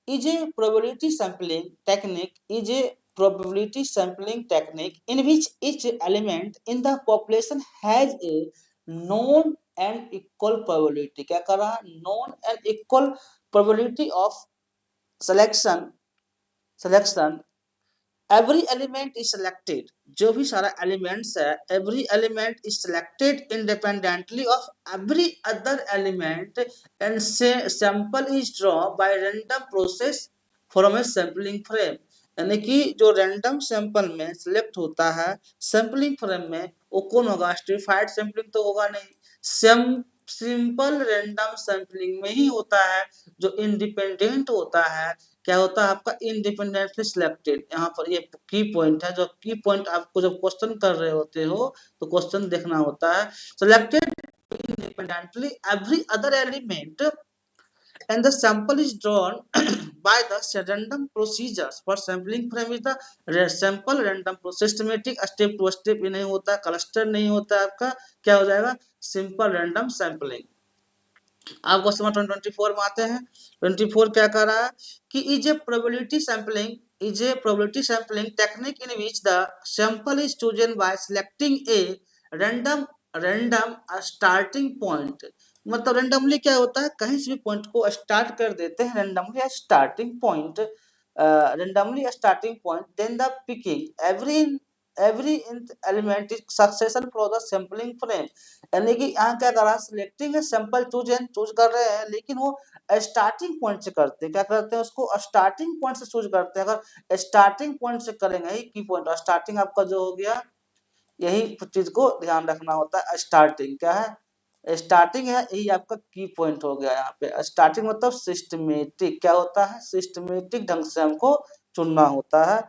is a probability sampling technique, is a probability sampling technique in which each element in the population has a known and equal probability। क्या कर रहा है, known and equal probability of selection every element is selected, जो भी सारा एलिमेंट्स है, every element is selected independently of every other element and sample is drawn by random process from a sampling frame। यानी कि जो रैंडम सैंपल में सिलेक्ट होता है सैंपलिंग फ्रेम में, वो कौन होगा, स्ट्रेटिफाइड सैंपलिंग तो होगा नहीं, सिंपल रैंडम सैंपलिंग में ही होता है, जो इंडिपेंडेंट होता है। क्या होता है आपका, इंडिपेंडेंटली सिलेक्टेड। यहाँ पर ये की पॉइंट है, जो की पॉइंट आपको जब क्वेश्चन कर रहे होते हो तो क्वेश्चन देखना होता है। Selected independently every other element and the sample is drawn by the random procedures for sampling frame is the sample random process, systematic step to step नहीं होता, क्लस्टर नहीं होता आपका, क्या हो जाएगा, सिंपल रैंडम सैंपलिंग। अब क्वेश्चन नंबर 24 में आते हैं। 24 क्या कर रहा है कि is a probability sampling technique in which the sample is chosen by selecting a random starting point. मतलब रैंडमली क्या होता है, कहीं से भी पॉइंट को स्टार्ट कर देते हैं, randomly starting point, then the picking every element is succession for the sampling frame। यानी कि यहाँ क्या कर रहा है, सिलेक्टिंग सैंपल चूज कर रहे हैं, लेकिन वो स्टार्टिंग पॉइंट से करते हैं, क्या करते हैं, उसको स्टार्टिंग पॉइंट से चूज करते हैं। अगर स्टार्टिंग पॉइंट से करेंगे ही की पॉइंट, स्टार्टिंग आपका जो हो गया, यही चीज को ध्यान रखना होता है। स्टार्टिंग क्या है, स्टार्टिंग है, यही आपका की पॉइंट हो गया। यहाँ पे स्टार्टिंग मतलब सिस्टमेटिक, क्या होता है, सिस्टमेटिक ढंग से हमको चुनना होता है।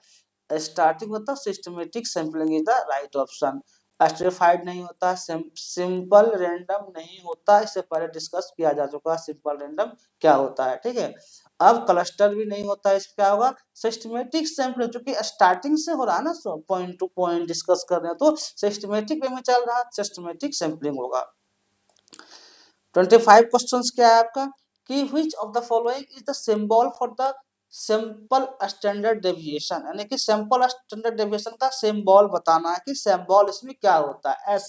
स्टार्टिंग मतलब systematic sampling is the right option. Stratified नहीं होता, सिंपल रैंडम नहीं होता, इससे पहले डिस्कस किया जा चुका है सिंपल रैंडम क्या होता है। ठीक है, अब क्लस्टर भी नहीं होता, इस क्या होगा, सिस्टमेटिक सैंपलिंग, क्योंकि स्टार्टिंग से हो रहा है ना, पॉइंट टू पॉइंट डिस्कस कर रहे हैं, तो सिस्टमेटिक वे में चल रहा है, सिस्टमेटिक सैंपलिंग होगा। 25 क्वेश्चंस क्या है आपका कि which of the following is the symbol for the simple standard deviation। यानी कि सिंपल स्टैंडर्ड डेविएशन का सिंबल बताना है कि सिंबल इसमें क्या होता है। एस,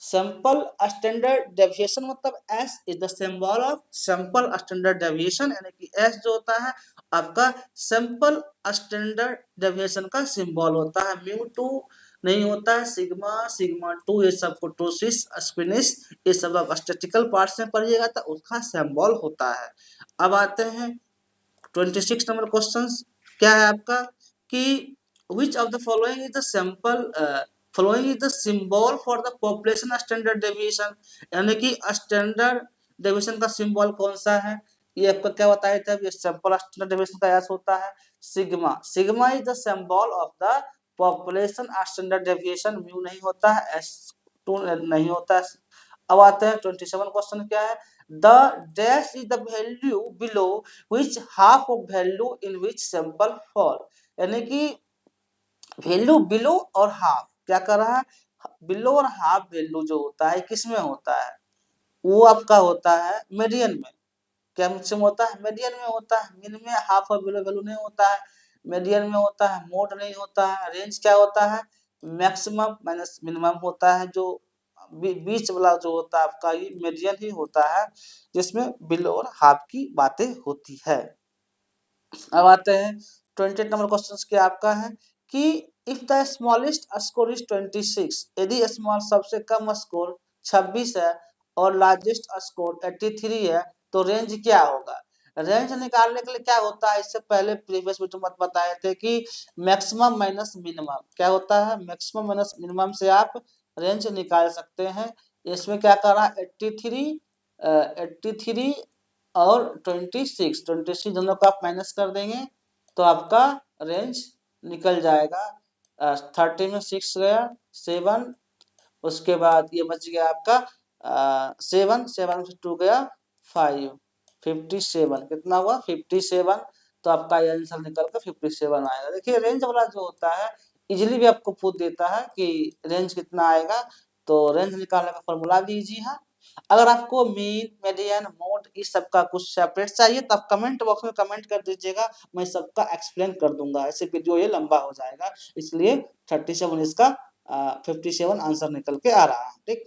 सिंपल स्टैंडर्ड डेविएशन मतलब S is the symbol of simple standard deviation. यानी कि एस जो होता है आपका सिंपल स्टैंडर्ड डेविएशन का सिंबल होता है। म्यू टू नहीं होता है, सिग्मा, सिग्मा टू, ये सब कुर्टोसिस, स्पिनिस, ये सब आप स्टैटिस्टिकल पार्ट्स में पढ़िएगा तो उसका सिंबल होता है। अब आते हैं 26 नंबर क्वेश्चन क्या है आपका कि which of the following is the symbol for the population standard deviation। यानी कि स्टैंडर्ड डेविएशन का सिंबल कौन सा है, ये आपको क्या बताया था, ये सिंपल स्टैंडर्ड डेविएशन का ऐसा होता है sigma. Sigma is the symbol of the population standard deviation. Mu नहीं होता है, S2 नहीं होता है। अब आते हैं 27 क्वेश्चन क्या है, the dash is the value below which half of value in which sample fall। यानी कि वैल्यू बिलो और हाफ क्या कर रहा है, बिलो और हाफ वैल्यू जो होता है किसमें होता है, वो आपका होता है मीडियन में। क्या मैक्सिमम होता है? मीडियन में होता है। मीन में हाफ और बिलो वैल्यू नहीं होता है, मीडियन में होता है, मोड नहीं होता है। रेंज क्या होता है? मैक्सिमम माइनस मिनिमम होता है। जो बीच वाला जो होता है आपका ये मीडियन ही होता है, जिसमें बिलो और हाफ की बातें होती है। अब आते हैं 28 नंबर क्वेश्चन क्या आपका है कि if the smallest score is 26, यदि स्मॉल सबसे कम स्कोर 26 है और लार्जेस्ट स्कोर 83 है तो रेंज क्या होगा? रेंज निकालने के लिए क्या होता है, इससे पहले प्रीवियस वीडियो में बताए थे कि मैक्सिमम माइनस मिनिमम क्या होता है। मैक्सिमम माइनस मिनिमम से आप रेंज निकाल सकते हैं। इसमें क्या करा 83 और 26 दोनों को आप माइनस कर देंगे तो आपका रेंज निकल जाएगा। 30 में 6 गया 7, उसके बाद ये बच गया आपका 7 में 2 गया 5, 57 कितना हुआ 57। तो आपका ये आंसर निकल कर 57 आएगा। देखिए रेंज वाला जो होता है इजीली भी आपको पूछ देता है कि रेंज कितना आएगा, तो रेंज निकालने का फॉर्मूला भी इजी है। अगर आपको मीन मीडियन मोड इस सब का कुछ सेपरेट चाहिए तो आप कमेंट बॉक्स में कमेंट कर दीजिएगा, मैं सबका एक्सप्लेन कर दूंगा। ऐसे वीडियो ये लंबा हो जाएगा, इसलिए 37 इसका 57 आंसर निकल के आ रहा है। ठीक,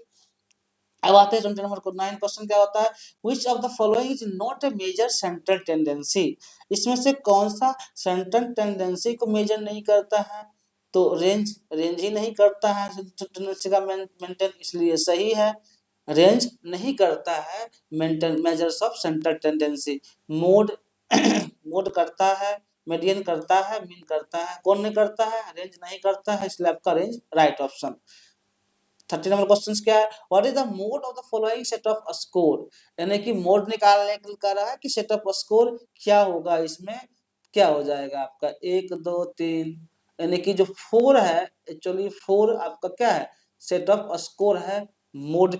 अब आते हैं 20 नंबर को 9 क्वेश्चन क्या होता है, which of the following is not a major central tendency, इसमें से कौन सा सेंट्रल टेंडेंसी को मेजर नहीं करता है? तो रेंज ही नहीं करता है सेंट्रल टेंडेंसी का मेंटेन, इसलिए सही है रेंज नहीं करता है maintain measures of central tendency. Mode mode करता है, मीडियन करता है, मीन करता है, कौन नहीं करता है? रेंज नहीं करता है, इसलिए आपका range right option. 30 number question क्या है, what is the mode of the following set off score, यानी कि मोड निकालने के लिए कह रहा है कि सेट ऑफ स्कोर क्या होगा। इसमें क्या हो जाएगा आपका 1 2 3, यानी कि जो 4 है एक्चुअली 4 आपका क्या है सेट ऑफ स्कोर है। मोड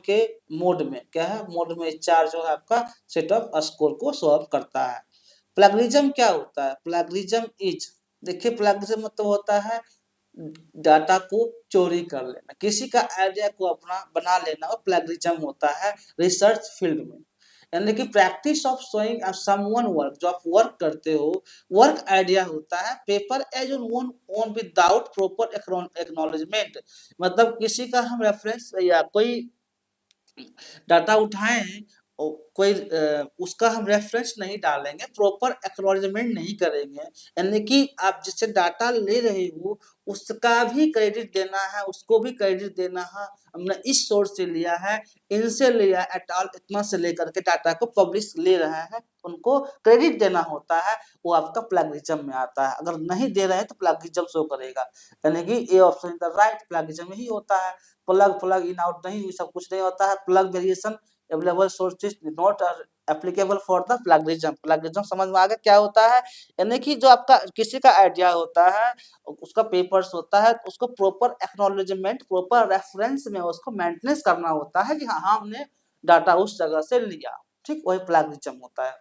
में क्या है, मोड में 4 जो है आपका सेट ऑफ स्कोर को सॉल्व करता है। प्लैगियरिज्म क्या होता है? प्लैगियरिज्म इज, देखिए प्लैगियरिज्म मतलब होता है डाटा को चोरी कर लेना, किसी का आइडिया को अपना बना लेना, और प्लैगियरिज्म होता है रिसर्च फील्ड में। यानी कि practice of showing someone work, जो आप वर्क करते हो वर्क आइडिया होता है paper as own own without proper acknowledgement, मतलब किसी का हम रेफरेंस या कोई डाटा उठाएं कोई उसका हम रेफरेंस नहीं डालेंगे, प्रॉपर एक्नॉलेजमेंट नहीं करेंगे, यानी कि आप जिससे डाटा ले रहे हो उसका भी क्रेडिट देना है, उसको भी क्रेडिट देना है। हमने इस सोर्स से लिया है, इनसे लिया एट ऑल, इतना से लेकर के डाटा को पब्लिश ले रहे हैं, उनको क्रेडिट देना होता है, वो आपका प्लैगियरिज्म में आता है। अगर नहीं दे रहे हैं तो प्लैगियरिज्म शो करेगा, यानी कि ये ऑप्शन द राइट प्लैगियरिज्म ही होता है। प्लग इन आउट नहीं, सब कुछ नहीं होता है। Plug variation available sources not applicable for the plagiarism. Plagiarism समझ में आ गया क्या होता है, यानी कि जो आपका किसी का आइडिया होता है उसका पेपर्स होता है, उसको प्रॉपर एक्नॉलेजमेंट प्रॉपर रेफरेंस में उसको मेंटेनेंस करना होता है कि हाँ हमने डाटा उस जगह से लिया, ठीक, वही प्लैगियरिज्म होता है।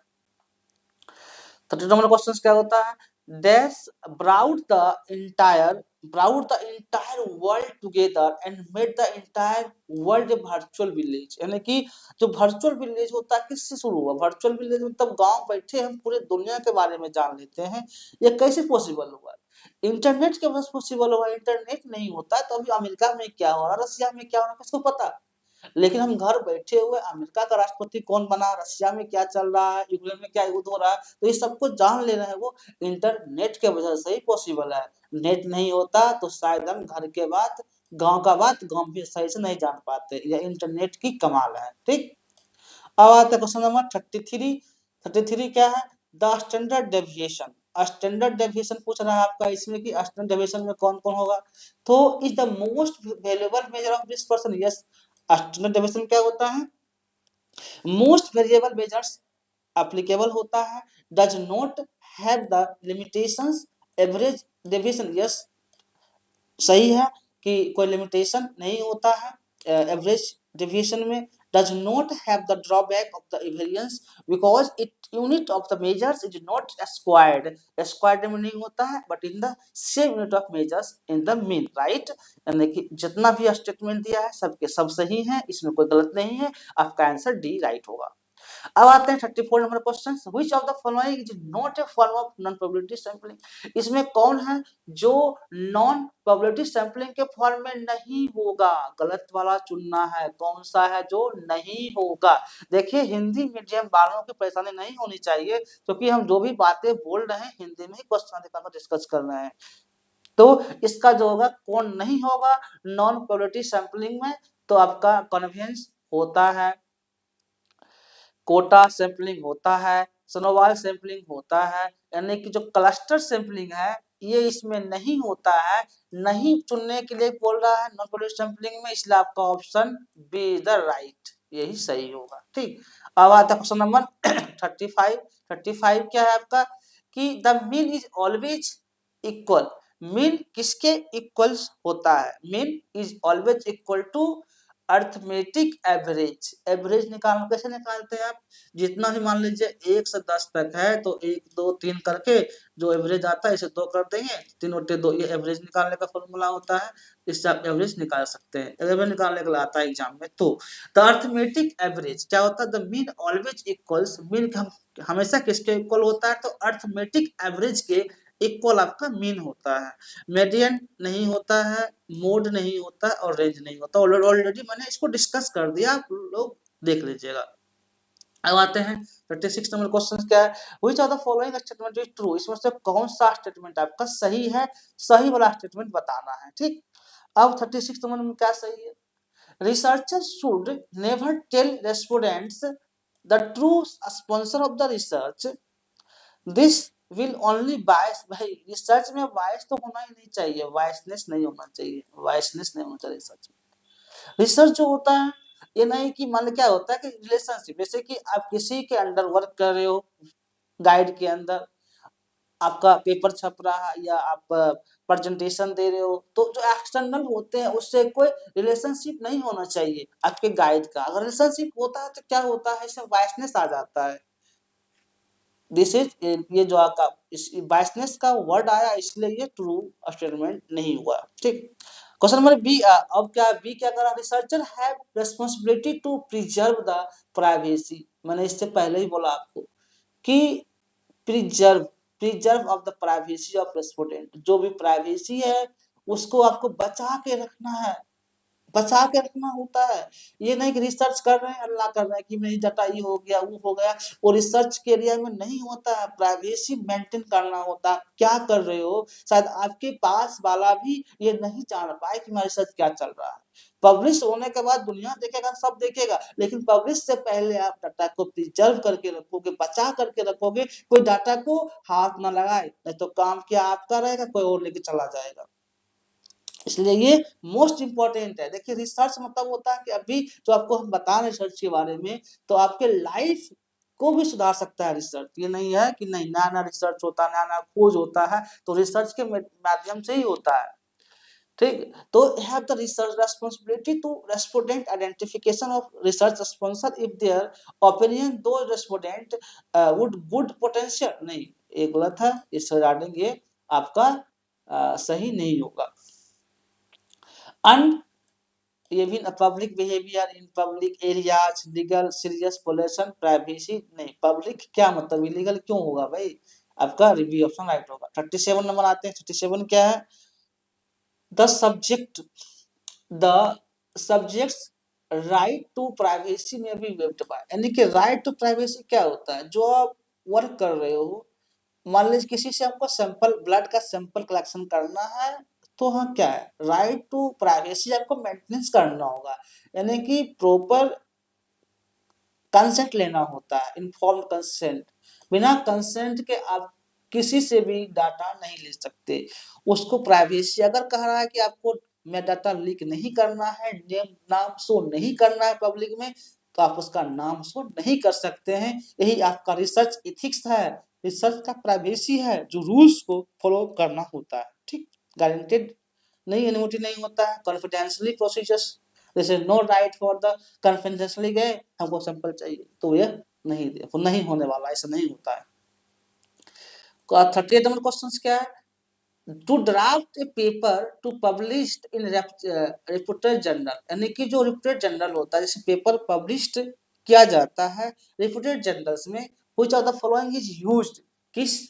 30 नंबर क्वेश्चन क्या होता है, dash brought the entire world together and made the entire world a virtual village, यानी कि जो वर्चुअल विलेज होता है किससे शुरू हुआ? वर्चुअल विलेज मतलब गांव बैठे हम पूरे दुनिया के बारे में जान लेते हैं। ये कैसे पॉसिबल हुआ? इंटरनेट के वजह से पॉसिबल हुआ। इंटरनेट नहीं होता तो अभी अमेरिका में क्या हो रहा, रसिया में क्या हो रहा, किसको पता? लेकिन हम घर बैठे हुए अमेरिका का राष्ट्रपति कौन बना, रशिया में क्या चल रहा है, यूक्रेन में क्या युद्ध हो रहा है, तो ये सबको जान ले रहे हैं, वो इंटरनेट के वजह से ही पॉसिबल है। नेट नहीं होता तो शायद हम घर के बात गांव का बात गांव भी सही से नहीं जान पाते, यह इंटरनेट की कमाल है। ठीक, अब आता है क्वेश्चन नंबर 33 क्या है, the standard deviation. Standard deviation पूछ रहा है आपका इसमें कि स्टैंडर्ड डेविएशन में कौन कौन होगा, तो is the most valuable measure of this person. Yes, standard deviation क्या होता है, मोस्ट वेरिएबल मेजर्स applicable होता है, does not have the limitations average deviation। Yes सही है कि कोई लिमिटेशन नहीं होता है एवरेज डेविएशन में। does not have the drawback of the variance because its unit of the measures is not squared। squared में नहीं होता है but in the same unit of measures in the mean, right, यानी कि जितना भी स्टेटमेंट दिया है सबके सब सही है, इसमें कोई गलत नहीं है, आपका आंसर डी राइट होगा। अब आते हैं 34 number question, which of the following is not a form of non probability sampling, इसमें कौन है जो नॉन प्रोबेबिलिटी सैंपलिंग के फॉर्म में नहीं होगा, गलत वाला चुनना है, कौन सा है जो नहीं होगा। देखिए हिंदी मीडियम वालों की परेशानी नहीं होनी चाहिए, क्योंकि हम जो भी बातें बोल रहे हैं हिंदी में ही क्वेश्चन डिस्कस कर रहे हैं। तो इसका जो होगा कौन नहीं होगा नॉन प्रोबेबिलिटी सैंपलिंग में, तो आपका कन्वेंस होता है, कोटा सैंपलिंग होता है, सनोवाल सैंपलिंग होता है, यानी कि जो क्लस्टर सैंपलिंग है ये इसमें नहीं होता है, नहीं चुनने के लिए बोल रहा है नॉन प्रोबेबिलिटी सैंपलिंग में, इसलिए आपका option B is the right, यही सही होगा। ठीक, अब आता है क्वेश्चन नंबर 35। 35 क्या है आपका कि the mean is always equal, mean किसके इक्वल्स होता है, mean is always equal to arithmetic average. Average निकालना कैसे निकालते हैं आप, जितना भी मान लीजिए 1 से 10 तक है तो 1 2 3 करके जो एवरेज आता है इसे 2 कर देंगे, 3 और 2 ये एवरेज निकालने का फॉर्मूला होता है, इससे आप एवरेज निकाल सकते हैं, एवरेज निकालने के लिए आता है एग्जाम में। तो द अर्थमेटिक एवरेज क्या होता है, the mean always equals, mean हमेशा किसके इक्वल होता है, तो अर्थमेटिक एवरेज के इक्वल आपका मीन होता है, मीडियन नहीं होता है, मोड नहीं होता है और रेंज नहीं होता। ऑलरेडी मैंने इसको डिस्कस कर दिया, आप लोग देख लीजिएगा। अब आते हैं 36 नंबर क्वेश्चन क्या है, which of the following statement is true, इसमें से कौन सा स्टेटमेंट आपका सही है, सही वाला स्टेटमेंट बताना है। ठीक, अब 36 नंबर में क्या सही है, researcher should never tell respondents the true sponsor of the research, this will only bias, भाई रिसर्च में बायस तो होना ही नहीं चाहिए, बायसनेस नहीं होना चाहिए, बायसनेस नहीं होना चाहिए रिसर्च में। रिसर्च जो होता है ये नहीं कि मान लो क्या होता है कि रिलेशनशिप, जैसे कि आप किसी के अंडर वर्क कर रहे हो, गाइड के अंदर आपका पेपर छप रहा है या आप प्रेजेंटेशन दे रहे हो, तो जो एक्सटर्नल होते हैं उससे कोई रिलेशनशिप नहीं होना चाहिए आपके गाइड का, अगर रिलेशनशिप होता है तो क्या होता है, इसमें बायसनेस आ जाता है। दिस इज, ये जो आपका बायसनेस का वर्ड आया इसलिए ये ट्रू स्टेटमेंट नहीं हुआ। ठीक, क्वेश्चन नंबर बी, अब क्या बी क्या करा, researcher have responsibility to preserve the privacy, मैंने इससे पहले ही बोला आपको कि preserve, preserve of the privacy of respondent, जो भी प्राइवेसी है उसको आपको बचा के रखना है, बचा के रखना होता है। ये नहीं कि रिसर्च कर रहे हैं अल्लाह कर रहे हैं कि मेरी डाटा ये हो गया वो हो गया, वो रिसर्च के एरिया में नहीं होता है, प्राइवेसी मेंटेन करना होता है। क्या कर रहे हो, शायद आपके पास वाला भी ये नहीं जान पाए कि मेरा रिसर्च क्या चल रहा है, पब्लिश होने के बाद दुनिया देखेगा, सब देखेगा, लेकिन पब्लिश से पहले आप डाटा को प्रिजर्व करके रखोगे, बचा करके रखोगे, कोई डाटा को हाथ ना लगाए, नहीं तो काम क्या आपका रहेगा, कोई और लेके चला जाएगा। इसलिए ये मोस्ट इंपॉर्टेंट है। देखिए रिसर्च मतलब होता है कि अभी जो आपको हम बता रहे हैं रिसर्च के बारे में, तो आपके लाइफ को भी सुधार सकता है रिसर्च, ये नहीं है कि नहीं नया नया रिसर्च होता है, नया नया खोज होता है, तो रिसर्च के माध्यम से ही होता है। ठीक, तो have the research responsibility to respondent identification of research sponsor if their opinion do respondent would good potential, नहीं ये गलत है, इस रिगार्डिंग ये आपका सही नहीं होगा। And ये भी public behaviour in public areas, legal serious pollution privacy, नहीं पब्लिक क्या मतलब इलीगल क्यों होगा भाई, आपका रिव्यू ऑप्शन राइट होगा। 37 नंबर आते हैं, 37 क्या है, the subjects right to privacy में भी वेब्ड बाय, यानी कि राइट टू प्राइवेसी क्या होता है, जो आप वर्क कर रहे हो, मान लीजिए किसी से आपको सैंपल ब्लड का सैंपल कलेक्शन करना है, तो हाँ क्या है, राइट टू प्राइवेसी आपको मेंटेनेंस करना होगा, यानी कि प्रॉपर कंसेंट लेना होता है, इन्फॉर्म्ड कंसेंट, बिना कंसेंट के आप किसी से भी डाटा नहीं ले सकते, उसको प्राइवेसी अगर कह रहा है कि आपको मैं डाटा लीक नहीं करना है, नेम नाम शो नहीं करना है पब्लिक में, तो आप उसका नाम शो नहीं कर सकते हैं, यही आपका रिसर्च एथिक्स है, रिसर्च का प्राइवेसी है, जो रूल्स को फॉलो करना होता है। ठीक, गारंटेड नहीं, एनुमति नहीं होता है, कॉन्फिडेंशियली प्रोसीजर्स, जैसे no right for the confidentially गए हमको सैंपल चाहिए तो ये नहीं होने वाला, ऐसा नहीं होता है। 38 नंबर क्वेश्चन क्या है, to draft a paper to published in reputed journal, यानी कि जो रेप्यूटेड जर्नल होता है, जैसे पेपर पब्लिश्ड किया जाता है रिप्यूटेड जर्नल्स में। Which of the following is used, किस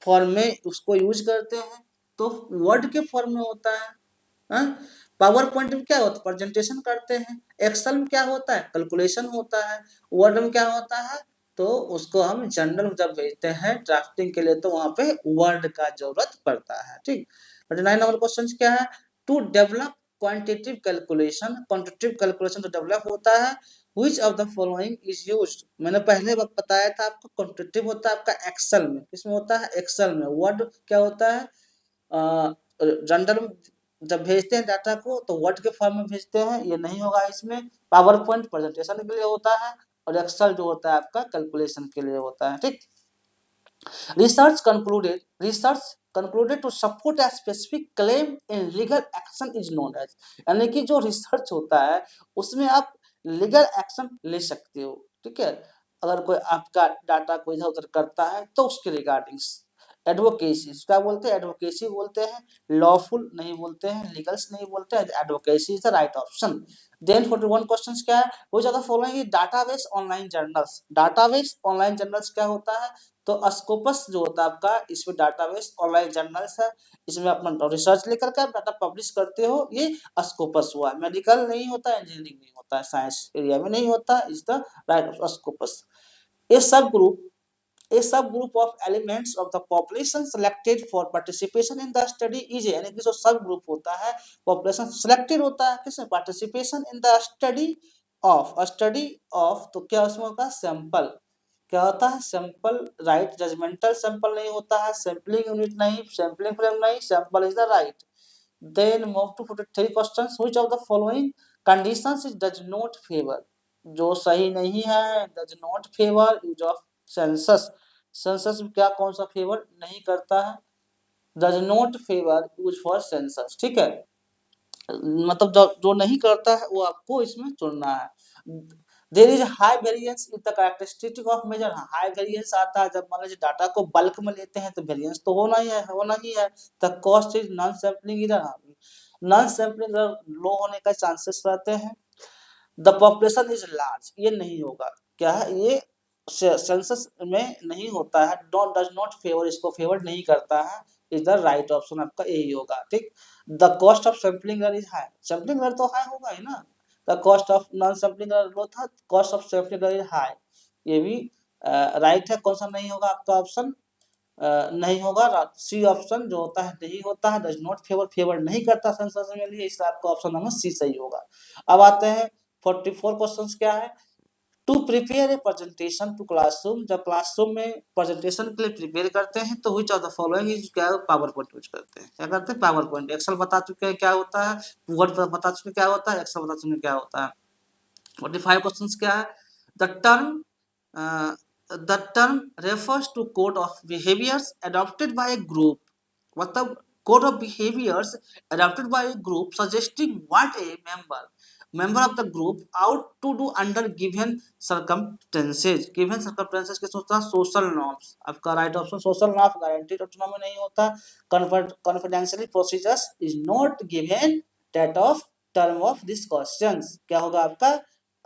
फॉर्म में उसको यूज करते हैं, तो वर्ड के फॉर्म में होता है। पावर पॉइंट में क्या होता है, प्रेजेंटेशन करते हैं। एक्सेल में क्या होता है, कैलकुलेशन होता है। वर्ड में क्या होता है, तो उसको हम जर्नल जब भेजते हैं ड्राफ्टिंग के लिए तो वहां पे वर्ड का जरूरत पड़ता है। ठीक, 39 नंबर क्वेश्चन क्या है, टू डेवलप क्वांटिटेटिव कैलकुलेशन तो डेवलप होता है। Which of the following is used, मैंने पहले वक्त बताया था आपको, क्वांटिटेटिव होता है आपका एक्सेल में, किसमें होता है, एक्सेल में। वर्ड क्या होता है, जनरल जब भेजते हैं डाटा को तो वर्ड के फॉर्म में भेजते हैं, ये नहीं होगा इसमें। पावर पॉइंट प्रेजेंटेशन के लिए होता है और एक्सेल जो होता है आपका कैलकुलेशन के लिए होता है। ठीक, research concluded to support a specific claim in legal action is known as, यानी कि जो रिसर्च होता है उसमें आप लीगल एक्शन ले सकते हो। ठीक है, अगर कोई आपका डाटा को इधर उधर करता है तो उसके रिगार्डिंग्स। एडवोकेसी क्या बोलते हैं, एडवोकेसी बोलते हैं, लॉफुल नहीं बोलते हैं, लीगल्स नहीं बोलते हैं, advocacy is the right option. Then 41 questions क्या है, वो जगह following database online journals. Database online journals क्या होता है, तो स्कोपस जो होता है आपका, इसमें डाटाबेस ऑनलाइन जर्नल्स है, इसमें अपना रिसर्च लेकर के आप डाटा पब्लिश करते हो, ये स्कोपस हुआ। मेडिकल नहीं होता, इंजीनियरिंग नहीं होता है, साइंस एरिया में नहीं होता, is the right of Scopus. A subgroup of elements of the population selected for participation in the study is, यानी कि जो सब ग्रुप होता है पॉपुलेशन सेलेक्टेड होता है किसमें, participation in the study of, तो क्या उसमें होगा, सैंपल। क्या होता है, सैंपल राइट, जजमेंटल सैंपल नहीं होता है, सैंपलिंग यूनिट नहीं, सैंपलिंग फ्रेम नहीं, sample is the right. Then move to 43 questions, which of the following conditions is does not favour, जो सही नहीं है, does not favour use of census. Census में क्या कौन सा फेवर नहीं करता है, does not favour use for census. ठीक है, मतलब जो नहीं करता है वो आपको इसमें चुनना है। There is high variance in the characteristic of measure, high variance आता है जब मान लीजिए डाटा को बल्क में लेते हैं तो वेरिएंस तो होना ही है। The cost is non sampling इधर, नॉन सैंपलिंग लो होने का चांसेस रहते हैं। द पॉपुलेशन इज लार्ज, ये नहीं होगा, क्या है ये सेंसस में नहीं होता है, डोंट डज नॉट फेवर, इसको फेवर नहीं करता है, इज द राइट ऑप्शन आपका यही होगा। ठीक, the cost of sampling is high, sampling तो हाई होगा ही ना, the cost of non sampling low था, cost of sampling is high, ये भी राइट है। कौन सा नहीं होगा आपका ऑप्शन, नहीं होगा, सी ऑप्शन जो होता है नहीं होता है, डज नॉट फेवर, फेवर नहीं करता सेंसस में लिए, इसलिए आपका ऑप्शन नंबर सी सही होगा। अब आते हैं 44 क्वेश्चंस क्या है, to prepare a presentation to classroom, जब क्लासरूम में प्रेजेंटेशन के लिए प्रिपेयर करते हैं तो which of the following is, क्या पावर पॉइंट यूज करते हैं, क्या करते हैं, पावर पॉइंट। एक्सेल बता चुके हैं क्या होता है, वर्ड बता चुके क्या होता है, एक्सेल बता चुके क्या होता है। 45 क्वेश्चंस क्या है, the term refers to code of behaviours adopted by a group, मतलब code of behaviours adopted by a group suggesting what a member of the group out to do under given circumstances, given circumstances के सोचता social norms, आपका right option social norm, guaranteed autonomy नहीं होता, confidentially procedures is not given that of term of this questions, क्या होगा आपका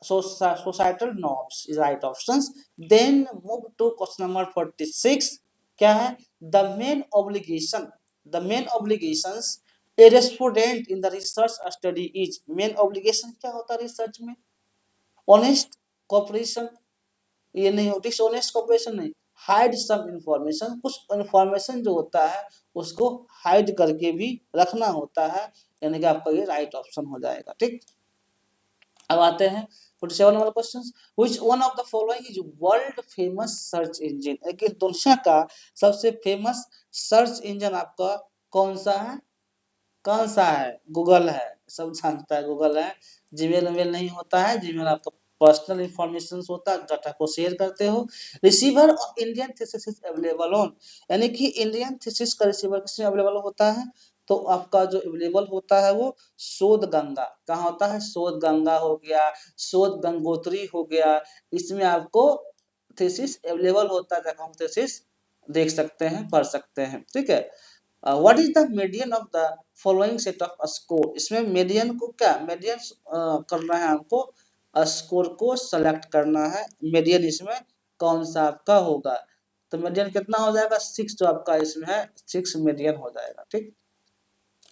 societal norms is right options। then move to question number 46, क्या है, the main obligations a respondent in the research study is, main obligation क्या होता है रिसर्च में, ऑनेस्ट कॉपरेशन, ये नहीं होती, डिसऑनेस्ट कॉपरेशन नहीं, हाइड सम इंफॉर्मेशन, कुछ इंफॉर्मेशन जो होता है उसको हाइड करके भी रखना होता है, यानी कि आपका ये राइट ऑप्शन हो जाएगा। ठीक, अब आते हैं 47 number question, which one of the following is world famous search engine, एक दुनिया का सबसे फेमस सर्च इंजन आपका कौन सा है, कौन सा है, गूगल है, सब जानता है गूगल है। जीमेल मेल नहीं होता है, जीमेल आपका पर्सनल इंफॉर्मेशन होता है, डाटा को शेयर करते हो। Receiver of Indian thesis is available on, यानी कि इंडियन थीसिस का रिसीवर किसमें अवेलेबल होता है, तो आपका जो अवेलेबल होता है वो शोध गंगा, कहाँ होता है, शोध गंगा हो गया, शोध गंगोत्री हो गया, इसमें आपको थीसिस अवेलेबल होता है, जहाँ हम थीसिस देख सकते हैं, पढ़ सकते हैं। ठीक है, what is the median of the following set off score, इसमें मीडियन को क्या, मीडियन करना है हमको स्कोर को सेलेक्ट करना है। मीडियन इसमें कौन सा आपका होगा, तो मीडियन कितना हो जाएगा 6, जो आपका इसमें है 6 मीडियन हो जाएगा। ठीक,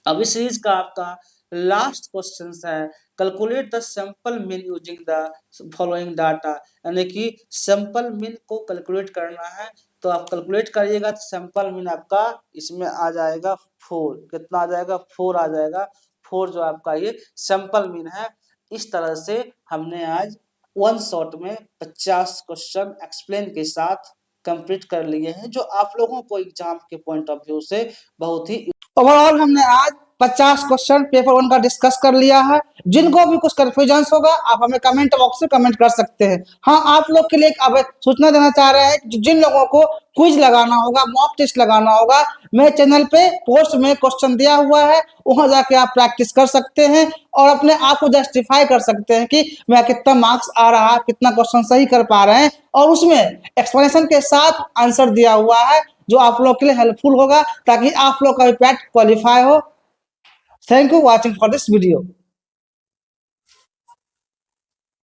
अब इस सीरीज का आपका लास्ट क्वेश्चन है calculate the sample mean using the following data, यानी कि सैंपल मीन को कैलकुलेट करना है। तो आप कैलकुलेट करिएगा तो सैंपल मीन आपका इसमें आ जाएगा 4। कितना आ जाएगा 4 आ जाएगा। 4 जो आपका ये सैंपल मीन है। इस तरह से हमने आज वन शॉट में 50 क्वेश्चन एक्सप्लेन के साथ कंप्लीट कर लिए हैं, जो आप लोगों को एग्जाम के पॉइंट ऑफ व्यू से बहुत ही ओवरऑल हमने आज 50 क्वेश्चन पेपर 1 का डिस्कस कर लिया है। जिनको भी कुछ कंफ्यूजन होगा आप हमें कमेंट बॉक्स में कमेंट कर सकते हैं। हाँ, आप लोग के लिए एक अब सूचना देना चाह रहे हैं कि जिन लोगों को क्विज लगाना होगा, मॉक टेस्ट लगाना होगा, मेरे चैनल पे पोस्ट में क्वेश्चन दिया हुआ है, वहां जाके आप प्रैक्टिस कर सकते हैं और अपने आप को जस्टिफाई कर सकते हैं कि मैं कितना मार्क्स आ रहा है, कितना क्वेश्चन सही कर पा रहे हैं, और उसमें एक्सप्लेनेशन के साथ आंसर दिया हुआ है जो आप लोग के लिए हेल्पफुल होगा ताकि आप लोग का पैट क्वालिफाई हो। Thank you watching for this video.